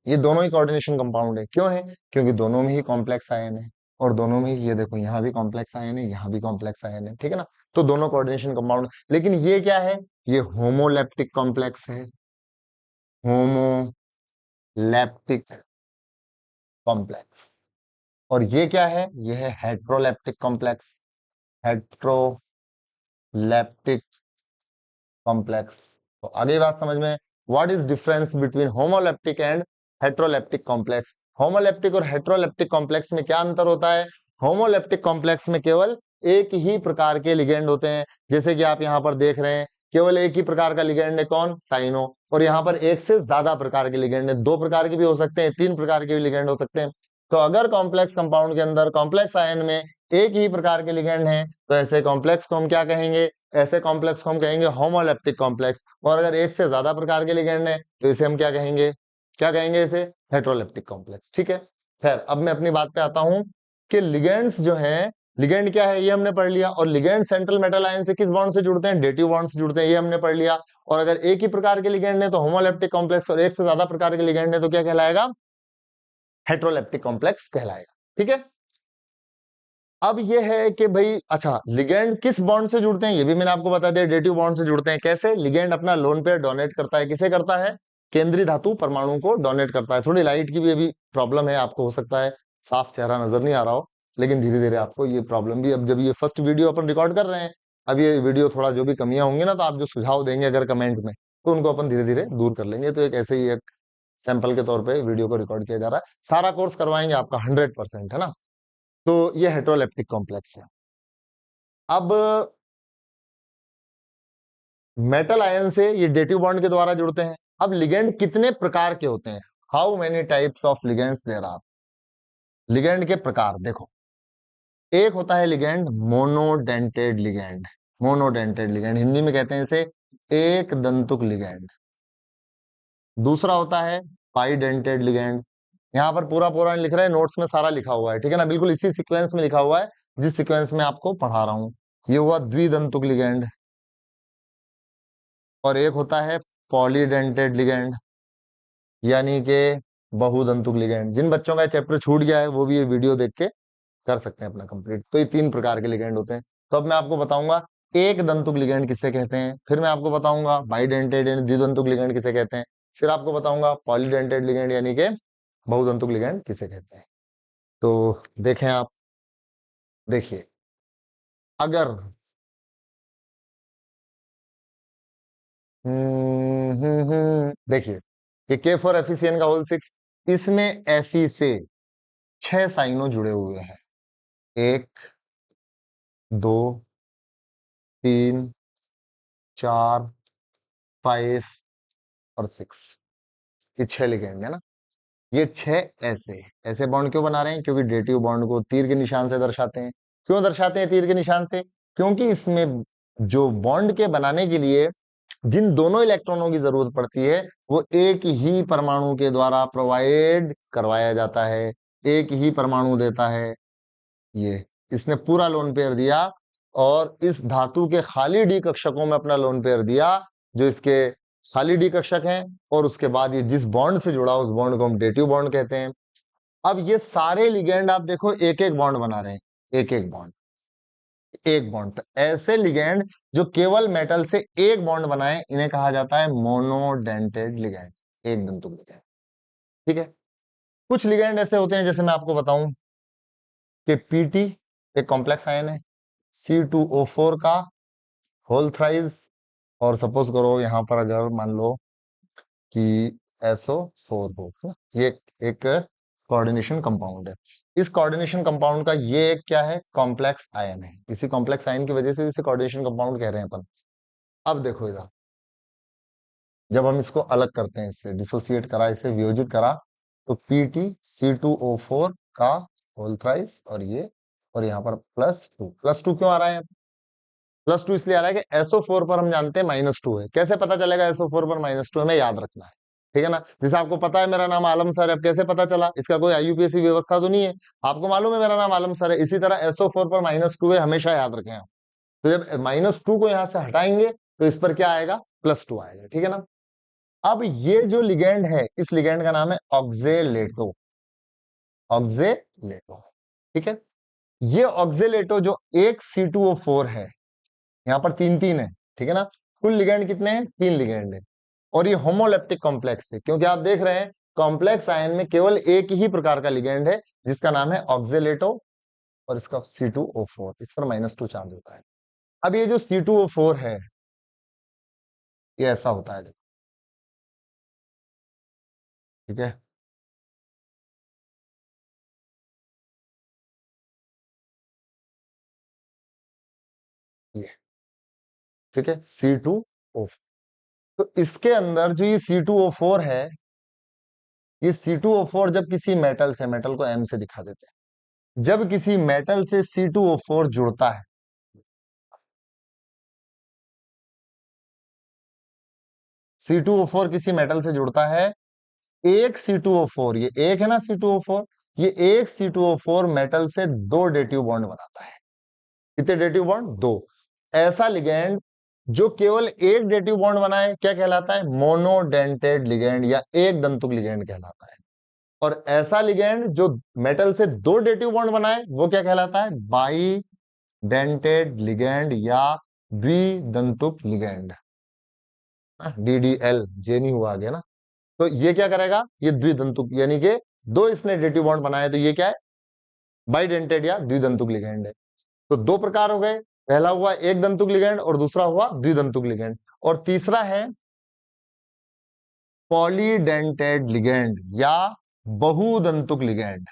Speaker 1: ये दोनों ही कोऑर्डिनेशन कंपाउंड है। क्यों है, क्योंकि दोनों में ही कॉम्प्लेक्स आयन है, और दोनों में ही ये देखो यहाँ भी कॉम्प्लेक्स आयन है, यहाँ भी कॉम्प्लेक्स आयन है। ठीक है ना, तो दोनों कोऑर्डिनेशन कंपाउंड। लेकिन ये क्या है, ये होमोलैप्टिक कॉम्प्लेक्स है, होमोलैप्टिक कॉम्प्लेक्स। और ये क्या है, ये है हेट्रोलैप्टिक कॉम्प्लेक्स, हेट्रोलैप्टिक कॉम्प्लेक्स। तो आगे बात समझ में, what is difference between homoleptic and heteroleptic complex. Homoleptic और हेट्रोलैप्टिक कॉम्प्लेक्स में क्या अंतर होता है, होमोलैप्टिक कॉम्प्लेक्स में केवल एक ही प्रकार के लिगेंड होते हैं, जैसे कि आप यहाँ पर देख रहे हैं, केवल एक ही प्रकार का लिगेंड है, कौन, साइनो। और यहाँ पर एक से ज्यादा प्रकार के लिगेंड है, 2 प्रकार के भी हो सकते हैं, 3 प्रकार के भी लिगेंड हो सकते हैं। तो अगर कॉम्प्लेक्स कंपाउंड के अंदर, कॉम्प्लेक्स आयन में एक ही प्रकार के लिगेंड हैं, तो ऐसे कॉम्प्लेक्स को हम क्या कहेंगे, ऐसे कॉम्प्लेक्स को हम कहेंगे होमोलैप्टिक कॉम्प्लेक्स। और अगर एक से ज्यादा प्रकार के लिगेंड है तो इसे हम क्या कहेंगे, क्या कहेंगे, इसे हेट्रोलैप्टिक कॉम्प्लेक्स। ठीक है, खैर अब मैं अपनी बात पे आता हूं कि लिगेंड्स जो हैं, लिगेंड क्या है ये हमने पढ़ लिया, और लिगेंड सेंट्रल मेटल आयन से किस बॉन्ड से जुड़ते हैं, डेटिव बॉन्ड से जुड़ते हैं, ये हमने पढ़ लिया। और अगर एक ही प्रकार के लिगेंड है तो होमोलैप्टिक कॉम्प्लेक्स, और एक से ज्यादा प्रकार के लिगेंड है तो क्या कहलाएगा, हेट्रोलैप्टिक कॉम्प्लेक्स कहलाएगा। ठीक है, अब ये है कि भाई अच्छा, लिगेंड किस बॉन्ड से जुड़ते हैं ये भी मैंने आपको बता दिया, डेटिव बॉन्ड से जुड़ते हैं। कैसे, लिगेंड अपना लोन पेयर डोनेट करता है, किसे करता है, केंद्रीय धातु परमाणु को डोनेट करता है। थोड़ी लाइट की भी अभी प्रॉब्लम है, आपको हो सकता है साफ चेहरा नजर नहीं आ रहा हो, लेकिन धीरे धीरे आपको ये प्रॉब्लम भी, अब जब ये फर्स्ट वीडियो अपन रिकॉर्ड कर रहे हैं, अब ये वीडियो थोड़ा जो भी कमियां होंगी ना, तो आप जो सुझाव देंगे अगर कमेंट में, तो उनको अपन धीरे धीरे दूर कर लेंगे। तो एक ऐसे ही एक सैंपल के तौर पे वीडियो को रिकॉर्ड किया जा रहा है। सारा कोर्स करवाएंगे आपका 100%, है ना। तो ये हेटेरोलेप्टिक कॉम्प्लेक्स है। अब मेटल आयन से ये डेटिव बॉन्ड के द्वारा जुड़ते हैं। अब लिगेंड कितने प्रकार के होते हैं? How many types of ligands there are? Ligand के प्रकार देखो, एक होता है ligand monodentate ligand. Monodentate ligand Hindi में कहते हैं इसे एक दंतुक लिगेंड। दूसरा होता है बाइडेंटेड लिगेंड। यहाँ पर पूरा पूरा लिख रहे हैं, नोट्स में सारा लिखा हुआ है, ठीक है ना, बिल्कुल इसी सीक्वेंस में लिखा हुआ है जिस सीक्वेंस में आपको पढ़ा रहा हूं। ये हुआ द्विदंतुक लिगेंड। और एक होता है पॉलीडेंटेड लिगेंड, यानी कि बहुदंतुक लिगेंड। जिन बच्चों का चैप्टर छूट गया है वो भी ये वीडियो देख के कर सकते हैं अपना कंप्लीट। तो ये 3 प्रकार के लिगेंड होते हैं। तो अब मैं आपको बताऊंगा एक दंतुक लिगेंड किसे कहते हैं, फिर मैं आपको बताऊंगा बाइडेंटेड यानी द्विदंतुक लिगेंड किसे कहते हैं, फिर आपको बताऊंगा पॉलीडेंटेड लिगेंड यानी कि बहुदंतुक लिगेंड किसे कहते हैं। तो देखें आप, देखिए अगर देखिए ये के फॉर एफिसियन का होल 6, इसमें एफी से 6 साइनों जुड़े हुए हैं। 1 2 3 4 5 और 6, ये 6 लिगेंड है ना। ये 6 ऐसे ऐसे बॉन्ड क्यों बना रहे हैं? क्योंकि डेटिव बॉन्ड को तीर के निशान से दर्शाते हैं। क्यों दर्शाते हैं तीर के निशान से? क्योंकि इसमें जो बॉन्ड के बनाने के लिए जिन दोनों इलेक्ट्रॉनों की जरूरत पड़ती है वो एक ही परमाणु के द्वारा प्रोवाइड करवाया जाता है, एक ही परमाणु देता है। ये इसने पूरा लोन पेयर दिया और इस धातु के खाली डी कक्षकों में अपना लोन पेयर दिया जो इसके खाली डी कक्षक हैं, और उसके बाद ये जिस बॉन्ड से जुड़ा उस बॉन्ड को हम डेटिव बॉन्ड कहते हैं। अब ये सारे लिगेंड आप देखो एक एक बॉन्ड बना रहे हैं, एक एक बॉन्ड, एक बॉन्ड। तो ऐसे लिगेंड जो केवल मेटल से एक बॉन्ड बनाए इन्हें कहा जाता है मोनोडेंटेड लिगेंड, एक दंतुक लिगेंड, ठीक है। कुछ लिगेंड ऐसे होते हैं, जैसे मैं आपको बताऊं कि पीटी एक कॉम्प्लेक्स आयन है, C2O4 का होल थ्राइस, और सपोज करो यहां पर अगर मान लो कि SO4 हो, है ना? ये एक कोऑर्डिनेशन कंपाउंड है। इस कोऑर्डिनेशन कंपाउंड का ये एक क्या है? कॉम्प्लेक्स आयन है। इसी कॉम्प्लेक्स आयन की वजह से इसे कोऑर्डिनेशन कंपाउंड कह रहे हैं अपन। अब देखो इधर, जब हम इसको अलग करते हैं, इससे डिसोसिएट करा, इसे वियोजित करा, तो PtC2O4 का होल थ्राइस और ये, और यहाँ पर +2 क्यों आ रहा है? +2 इसलिए आ रहा है कि SO4 पर हम जानते हैं -2 है। कैसे पता चलेगा SO4 पर -2 है? हमें याद रखना है, ठीक है ना। जैसे आपको पता है मेरा नाम आलम सर है, अब कैसे पता चला? इसका कोई IUPAC व्यवस्था तो नहीं है, आपको मालूम है मेरा नाम आलम सर है। इसी तरह SO4 पर -2 है, हमेशा याद रखें आप। तो जब -2 को यहां से हटाएंगे तो इस पर क्या आएगा? +2 आएगा, ठीक है ना। अब ये जो लिगेंड है, इस लिगेंड का नाम है ऑक्जेलेटो, ऑक्जेलेटो, ठीक है। ये ऑक्जेलेटो जो एक C2O4 है, यहाँ पर 3 है, ठीक है ना। कुल लिगेंड कितने हैं? 3 लिगेंड है। और ये होमोलेप्टिक कॉम्प्लेक्स है, क्योंकि आप देख रहे हैं कॉम्प्लेक्स आयन में केवल एक ही प्रकार का लिगेंड है जिसका नाम है ऑक्जेलेटो, और इसका C2O4, इस पर -2 चार्ज होता है। अब ये जो C2O4 है ये ऐसा होता है, देखो, ठीक है। ये ठीक है C2O4। तो इसके अंदर जो ये C2O4 है, ये C2O4 जब किसी मेटल से, मेटल को M से दिखा देते हैं, जब किसी मेटल से C2O4 जुड़ता है, C2O4 किसी मेटल से जुड़ता है, एक C2O4, ये एक है ना C2O4, ये एक C2O4 मेटल से 2 डेटिव बॉन्ड बनाता है। कितने डेटिव बॉन्ड? 2। ऐसा लिगेंड जो केवल एक डेटिव बॉन्ड बनाए क्या कहलाता है? मोनोडेंटेड लिगेंड या एक दंतुक लिगेंड कहलाता है। और ऐसा लिगेंड जो मेटल से 2 डेटिव बॉन्ड बनाए वो क्या कहलाता है? बाई डेंटेड लिगेंड या द्विदंतुक लिगेंड। DDL, जे नहीं हुआ आगे ना। तो ये क्या करेगा? ये द्विदंतुक, यानी कि 2 इसने डेटिव बॉन्ड बनाए, तो ये क्या है? बाइडेंटेड या द्विदंतुक लिगेंड है। तो 2 प्रकार हो गए, पहला हुआ एक दंतुक लिगेंड और दूसरा हुआ द्विदंतुक लिगेंड। और तीसरा है पॉलीडेंटेड लिगेंड या बहुदंतुक लिगेंड।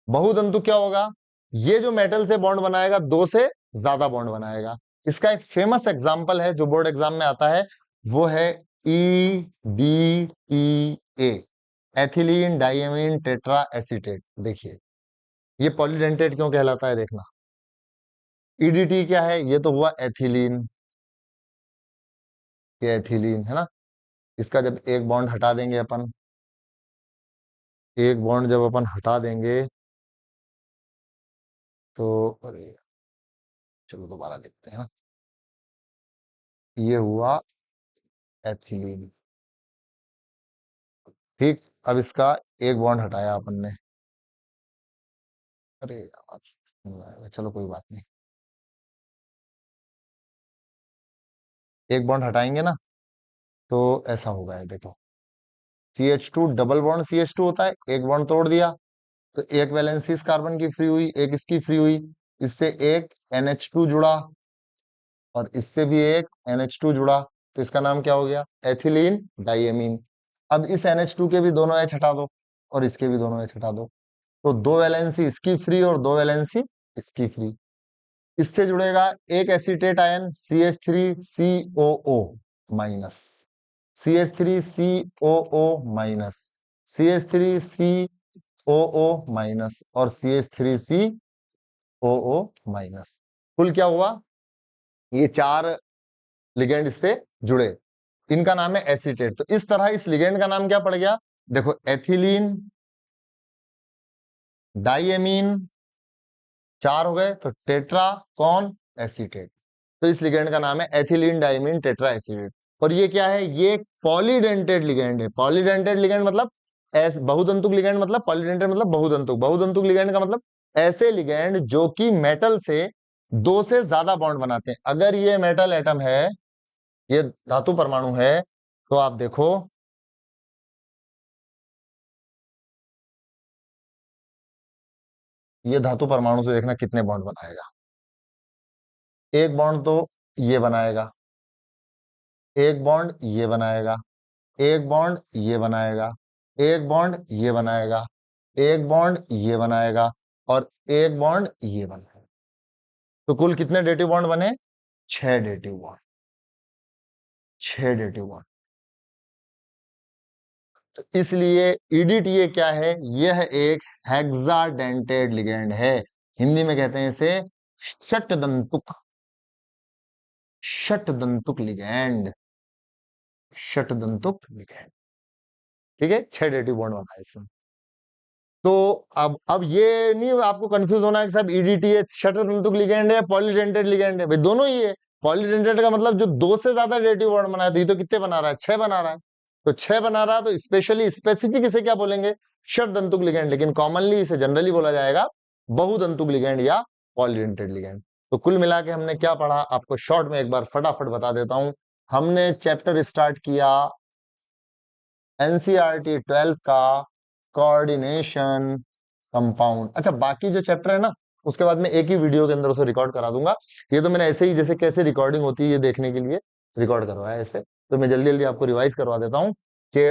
Speaker 1: बहुदंतुक क्या होगा? ये जो मेटल से बॉन्ड बनाएगा, दो से ज्यादा बॉन्ड बनाएगा। इसका एक फेमस एग्जांपल है जो बोर्ड एग्जाम में आता है, वो है EDTA, ethylene diamine tetra acetate. देखिए ये पॉलीडेंटेड क्यों कहलाता है, देखना। EDT क्या है? ये तो हुआ एथिलीन, ये एथिलीन है ना। इसका जब एक बॉन्ड हटा देंगे अपन, एक बॉन्ड जब अपन हटा देंगे तो, अरे चलो दोबारा लिखते हैं ना। ये हुआ एथिलीन, ठीक। अब इसका एक बॉन्ड हटाया अपन ने, अरे यार नहीं आएगा, चलो कोई बात नहीं। एक बॉन्ड हटाएंगे ना तो ऐसा होगा, ये देखो CH2 डबल बॉन्ड CH2 होता है, एक बॉन्ड तोड़ दिया तो एक वैलेंसी इस कार्बन की फ्री हुई, एक इसकी फ्री हुई, इससे एक NH2 जुड़ा और इससे भी एक NH2 जुड़ा, तो इसका नाम क्या हो गया? Ethylene diamine. अब इस NH2 के भी दोनों H हटा दो और इसके भी दोनों H हटा दो, तो दो वैलेंसी इसकी फ्री और दो वैलेंसी इसकी फ्री। इससे जुड़ेगा एक acetate ion CH3COO minus, CH3COO minus, CH3COO minus और CH3COO माइनस। कुल क्या हुआ? ये चार लिगेंड इससे जुड़े, इनका नाम है एसीटेट। तो इस तरह इस लिगेंड का नाम क्या पड़ गया? देखो एथिलीन डाइएमीन, चार हो गए, तो टेट्रा कौन? एसीटेट। तो इस लिगेंड का नाम है एथिलीन डाइमीन टेट्रा एसीटेट। और ये क्या है? ये पॉलीडेंटेड लिगेंड है। पॉलीडेंटेड लिगेंड मतलब बहुदंतुक लिगेंड, मतलब पॉलीडेंटेड मतलब बहुदंतुक। बहुदंतुक लिगेंड का मतलब ऐसे लिगेंड जो कि मेटल से दो से ज्यादा बॉन्ड बनाते हैं। अगर ये मेटल एटम है, ये धातु परमाणु है, तो आप देखो ये धातु परमाणु से देखना कितने बॉन्ड बनाएगा। एक बॉन्ड तो ये बनाएगा, एक बॉन्ड ये बनाएगा, एक बॉन्ड ये बनाएगा, एक बॉन्ड ये बनाएगा, एक बॉन्ड ये बनाएगा और एक बॉन्ड ये बनाएगा। तो कुल कितने डेटिव बॉन्ड बने? 6 डेटिव बॉन्ड, 6 डेटिव बॉन्ड। तो इसलिए EDTA क्या है? यह एक हेक्साडेंटेड लिगेंड है। हिंदी में कहते हैं इसे षटदंतुक, षटदंतुक लिगेंड, षटदंतुक लिगेंड। ठीक है, 6 डेटिव बॉन्ड बना है इसमें। तो अब ये नहीं आपको कंफ्यूज होना है कि साहब EDTA षटदंतुक लिगेंड है, पॉलीडेंटेड लिगेंड है। भाई दोनों ही है। पॉलीडेंटेड का मतलब जो दो से ज्यादा डेटिव बॉन्ड बना है, तो ये तो कितने बना रहा है? 6 बना रहा है। तो 6 बना रहा है, तो स्पेशली स्पेसिफिक इसे क्या बोलेंगे? षटदंतुक लिगेंड। लेकिन कॉमनली इसे जनरली बोला जाएगा बहुदंतुक लिगेंड या पॉलीडेंटेड लिगेंड। तो कुल मिला के हमने क्या पढ़ा, आपको शॉर्ट में एक बार फटाफट बता देता हूं। हमने चैप्टर स्टार्ट किया NCERT 12 का कोऑर्डिनेशन कंपाउंड। अच्छा, बाकी जो चैप्टर है ना, उसके बाद में एक ही वीडियो के अंदर उसे रिकॉर्ड करा दूंगा। ये तो मैंने ऐसे ही, जैसे कैसे रिकॉर्डिंग होती है ये देखने के लिए रिकॉर्ड करवाया ऐसे। तो मैं जल्दी जल्दी आपको रिवाइज करवा देता हूँ कि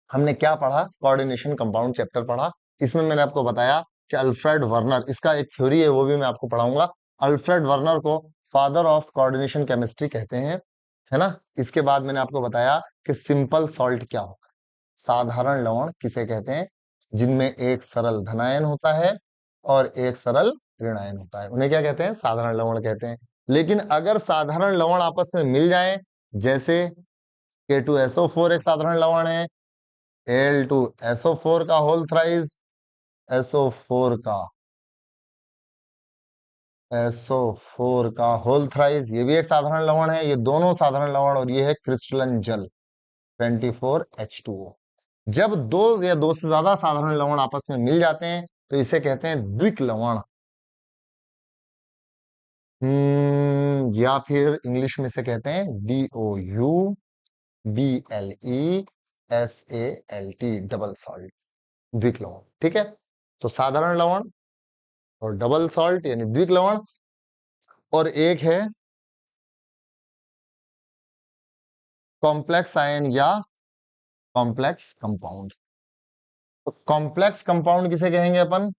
Speaker 1: हमने क्या पढ़ा। कोऑर्डिनेशन कंपाउंड चैप्टर पढ़ा। इसमें मैंने आपको बताया कि अल्फ्रेड वर्नर, इसका एक थ्योरी है वो भी मैं आपको पढ़ाऊंगा। अल्फ्रेड वर्नर को फादर ऑफ कोऑर्डिनेशन केमिस्ट्री कहते हैं, है ना। इसके बाद मैंने आपको बताया कि सिंपल सॉल्ट क्या होता है, साधारण लवण किसे कहते हैं, जिनमें एक सरल धनायन होता है और एक सरल ऋणायन होता है, उन्हें क्या कहते हैं? साधारण लवण कहते हैं। लेकिन अगर साधारण लवण आपस में मिल जाएं, जैसे K2SO4 एक साधारण लवण है, Al2SO4 का होल थ्राइस, SO4 का SO4 का होल थ्राइस, ये भी एक साधारण लवण है। ये दोनों साधारण लवण और ये है क्रिस्टलन जल 24H2O। जब दो या दो से ज्यादा साधारण लवण आपस में मिल जाते हैं तो इसे कहते हैं द्विक लवण, या फिर इंग्लिश में से कहते हैं DOUBLESALT, डबल सॉल्ट, द्विक लवण। ठीक है, तो साधारण लवण और डबल सॉल्ट यानी द्विक लवण, और एक है कॉम्प्लेक्स आयन या कॉम्प्लेक्स कंपाउंड। तो कॉम्प्लेक्स कंपाउंड किसे कहेंगे अपन?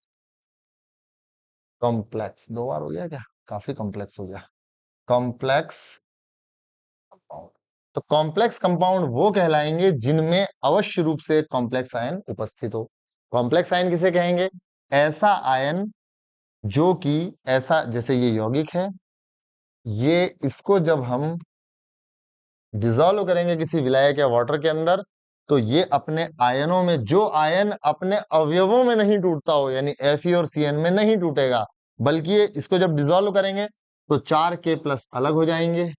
Speaker 1: कॉम्प्लेक्स, दो बार हो गया क्या? काफी कॉम्प्लेक्स हो गया। Complex compound. तो कॉम्प्लेक्स कंपाउंड वो कहलाएंगे जिनमें अवश्य रूप से कॉम्प्लेक्स आयन उपस्थित हो। कॉम्प्लेक्स आयन किसे कहेंगे? ऐसा आयन जो कि ऐसा, जैसे ये यौगिक है, ये इसको जब हम डिसॉल्व करेंगे किसी विलायक या वाटर के अंदर, तो ये अपने आयनों में, जो आयन अपने अवयवों में नहीं टूटता हो, यानी Fe और Cn में नहीं टूटेगा, बल्कि ये इसको जब डिसॉल्व करेंगे तो 4K+ अलग हो जाएंगे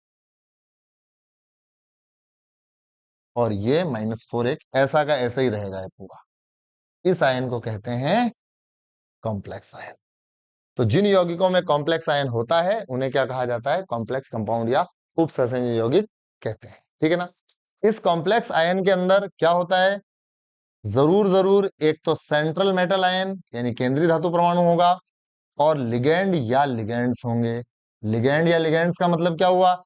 Speaker 1: और ये -4 एक ऐसा का ऐसा ही रहेगा ये पूरा। इस आयन को कहते हैं कॉम्प्लेक्स आयन। तो जिन यौगिकों में कॉम्प्लेक्स आयन होता है उन्हें क्या कहा जाता है? कॉम्प्लेक्स कंपाउंड या उपसंयोजी यौगिक कहते हैं। ठीक है ना? इस कॉम्प्लेक्स आयन के अंदर क्या होता है? जरूर जरूर एक तो सेंट्रल मेटल आयन यानी केंद्रीय धातु परमाणु होगा, और लिगैंड या लिगैंड्स होंगे। लिगैंड या लिगैंड्स का मतलब क्या हुआ?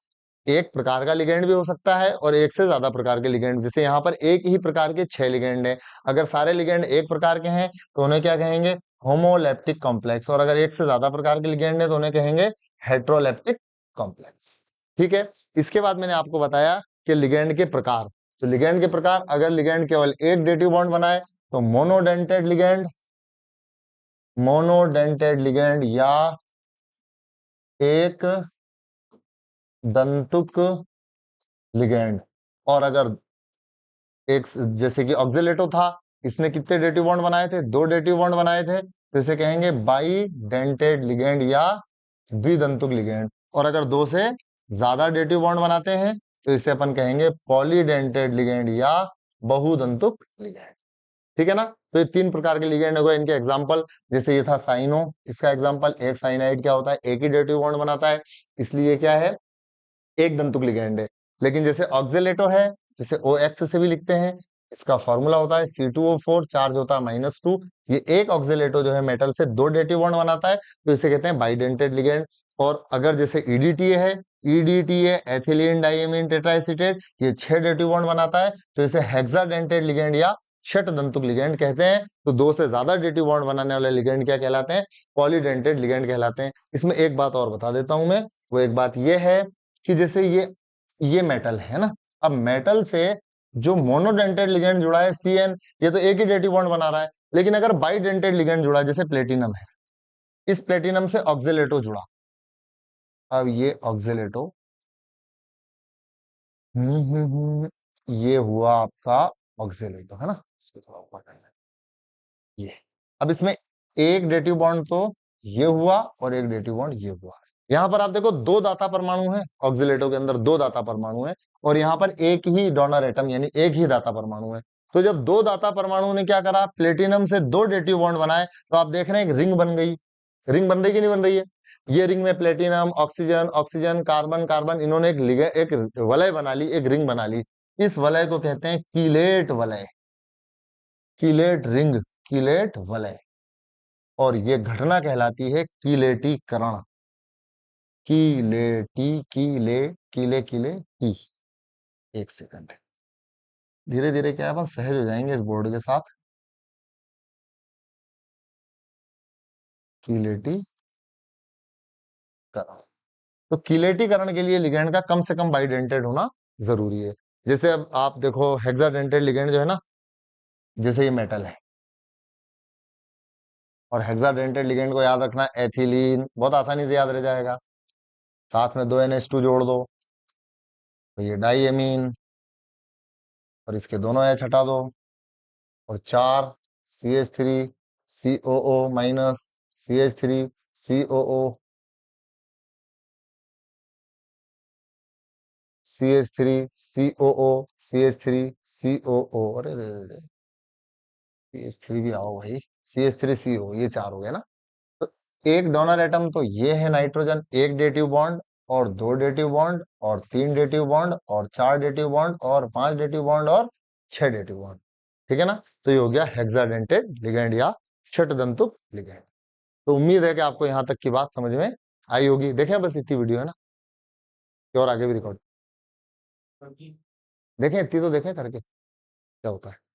Speaker 1: एक प्रकार का लिगैंड भी हो सकता है और एक से ज्यादा प्रकार के लिगैंड। जैसे यहाँ पर एक ही प्रकार के 6 लिगैंड हैं। अगर सारे लिगैंड एक प्रकार के हैं तो उन्हें क्या कहेंगे? Homoleptic complex. और अगर एक से ज्यादा प्रकार के लिगैंड है तो उन्हें कहेंगे हेट्रोलेप्टिक कॉम्प्लेक्स। ठीक है। इसके बाद मैंने आपको बताया कि लिगैंड के प्रकार। तो लिगैंड के प्रकार, अगर लिगैंड केवल एक डेटिव बॉन्ड बनाए तो मोनोडेंटेड लिगैंड, मोनोडेंटेड लिगैंड या एक दंतुक लिगैंड। और अगर एक, जैसे कि ऑक्सिलेटो था, इसने कितने डेटिव बॉन्ड बनाए थे? 2 डेटिव बॉन्ड बनाए थे, तो इसे कहेंगे बाई डेंटेड लिगैंड या द्विदंतुक लिगैंड। और अगर 2 से ज्यादा डेटिव बॉन्ड बनाते हैं तो इसे अपन कहेंगे पॉलीडेंटेड लिगैंड या बहुदंतुक लिगैंड। ठीक है ना? तो ये 3 प्रकार के लिगैंड हो गए। इनके एग्जांपल, जैसे ये था साइनो, इसका एग्जांपल, एक साइनाइड क्या होता है? एक ही डेटिव बॉन्ड बनाता है, इसलिए क्या है? एक दंतुक लिगैंड है। लेकिन जैसे ऑक्सिलेटो है, जिसे OX से भी लिखते हैं, इसका फॉर्मूला होता है C2O4, चार्ज होता है -2। ये एक ऑक्सिलेटो जो है मेटल से 2 डेटिव बॉन्ड बनाता है, तो इसे कहते हैं बाइडेंटेड लिगैंड। और अगर जैसे EDTA है, EDTA एथिलीन डाइमीन टेट्राएसीटेट, ये 6 डेटिव बॉन्ड बनाता है, तो इसे हेक्साडेंटेड लिगैंड या षट दंतुक लिगैंड कहते हैं। तो 2 से ज्यादा डेटिव बॉन्ड बनाने वाले लिगैंड क्या कहलाते हैं? पॉलीडेंटेड लिगैंड कहलाते हैं। इसमें एक बात और बता देता हूं मैं, वो एक बात ये है कि जैसे ये मेटल है ना, अब मेटल से जो मोनोडेंटेड लिगैंड जुड़ा है CN, ये तो एक ही डेटिव बॉन्ड बना रहा है। लेकिन अगर बाइडेंटेड लिगैंड जुड़ा है, जैसे प्लेटिनम है, इस प्लेटिनम से ऑक्सिलेटो जुड़ा, अब ये ऑक्सिलेटो ये हुआ आपका ऑक्सिलेटो, है ना? इसको थोड़ा ऊपर करना है। ये, अब इसमें एक डेटिव बॉन्ड तो ये हुआ और एक डेटिव बॉन्ड ये हुआ। यहां पर आप देखो 2 दाता परमाणु हैं, ऑक्सिलेटो के अंदर 2 दाता परमाणु हैं, और यहाँ पर एक ही डोनर एटम यानी एक ही दाता परमाणु है। तो जब 2 दाता परमाणु ने क्या करा? प्लेटिनम से 2 डेटिव बॉन्ड बनाए, तो आप देख रहे हैं एक रिंग बन गई। रिंग बन रही कि नहीं बन रही है? ये रिंग में platinum, oxygen, oxygen, carbon, carbon, इन्होंने एक वलय बना ली, एक रिंग बना ली। इस वलय को कहते हैं कीलेट वलय, कीलेट रिंग, कीलेट वलय। और ये घटना कहलाती है कीलेटीकरण। कीलेटी, कीले, कीले, कीले, टी। एक सेकंड, धीरे धीरे क्या है, अपन सहज हो जाएंगे इस बोर्ड के साथ। कीलेटीकरण। तो कीलेटीकरण के लिए लिगैंड का कम से कम बाइडेंटेड होना जरूरी है। जैसे अब आप देखो हेक्साडेंटेड लिगैंड जो है ना, जैसे ये मेटल है, और हेक्साडेंटेड लिगैंड को याद रखना, एथिलीन बहुत आसानी से याद रह जाएगा। साथ में 2 NH2 जोड़ दो तो ये डाइएमीन, और इसके दोनों H हटा दो, और 4 CH3 COO minus CH3 COO CH3 COO CH3 COO, अरे रे रे रे, CH3 भी आओ भाई, CH3 CO, ये 4 हो गए ना। तो एक डोनर एटम तो ये है नाइट्रोजन, एक डेटिव बॉन्ड और 2 डेटिव बॉन्ड और 3 डेटिव बॉन्ड और 4 डेटिव बॉन्ड और 5 डेटिव बॉन्ड और 6 डेटिव बॉन्ड। ठीक है ना? तो ये हो गया हेक्साडेंटेड लिगैंड या षटदंतुक लिगैंड। तो उम्मीद है कि आपको यहाँ तक की बात समझ में आई होगी। देखें बस इतनी वीडियो है ना, कि और आगे भी रिकॉर्ड देखें, इतनी तो देखें करके।
Speaker 2: क्या होता है।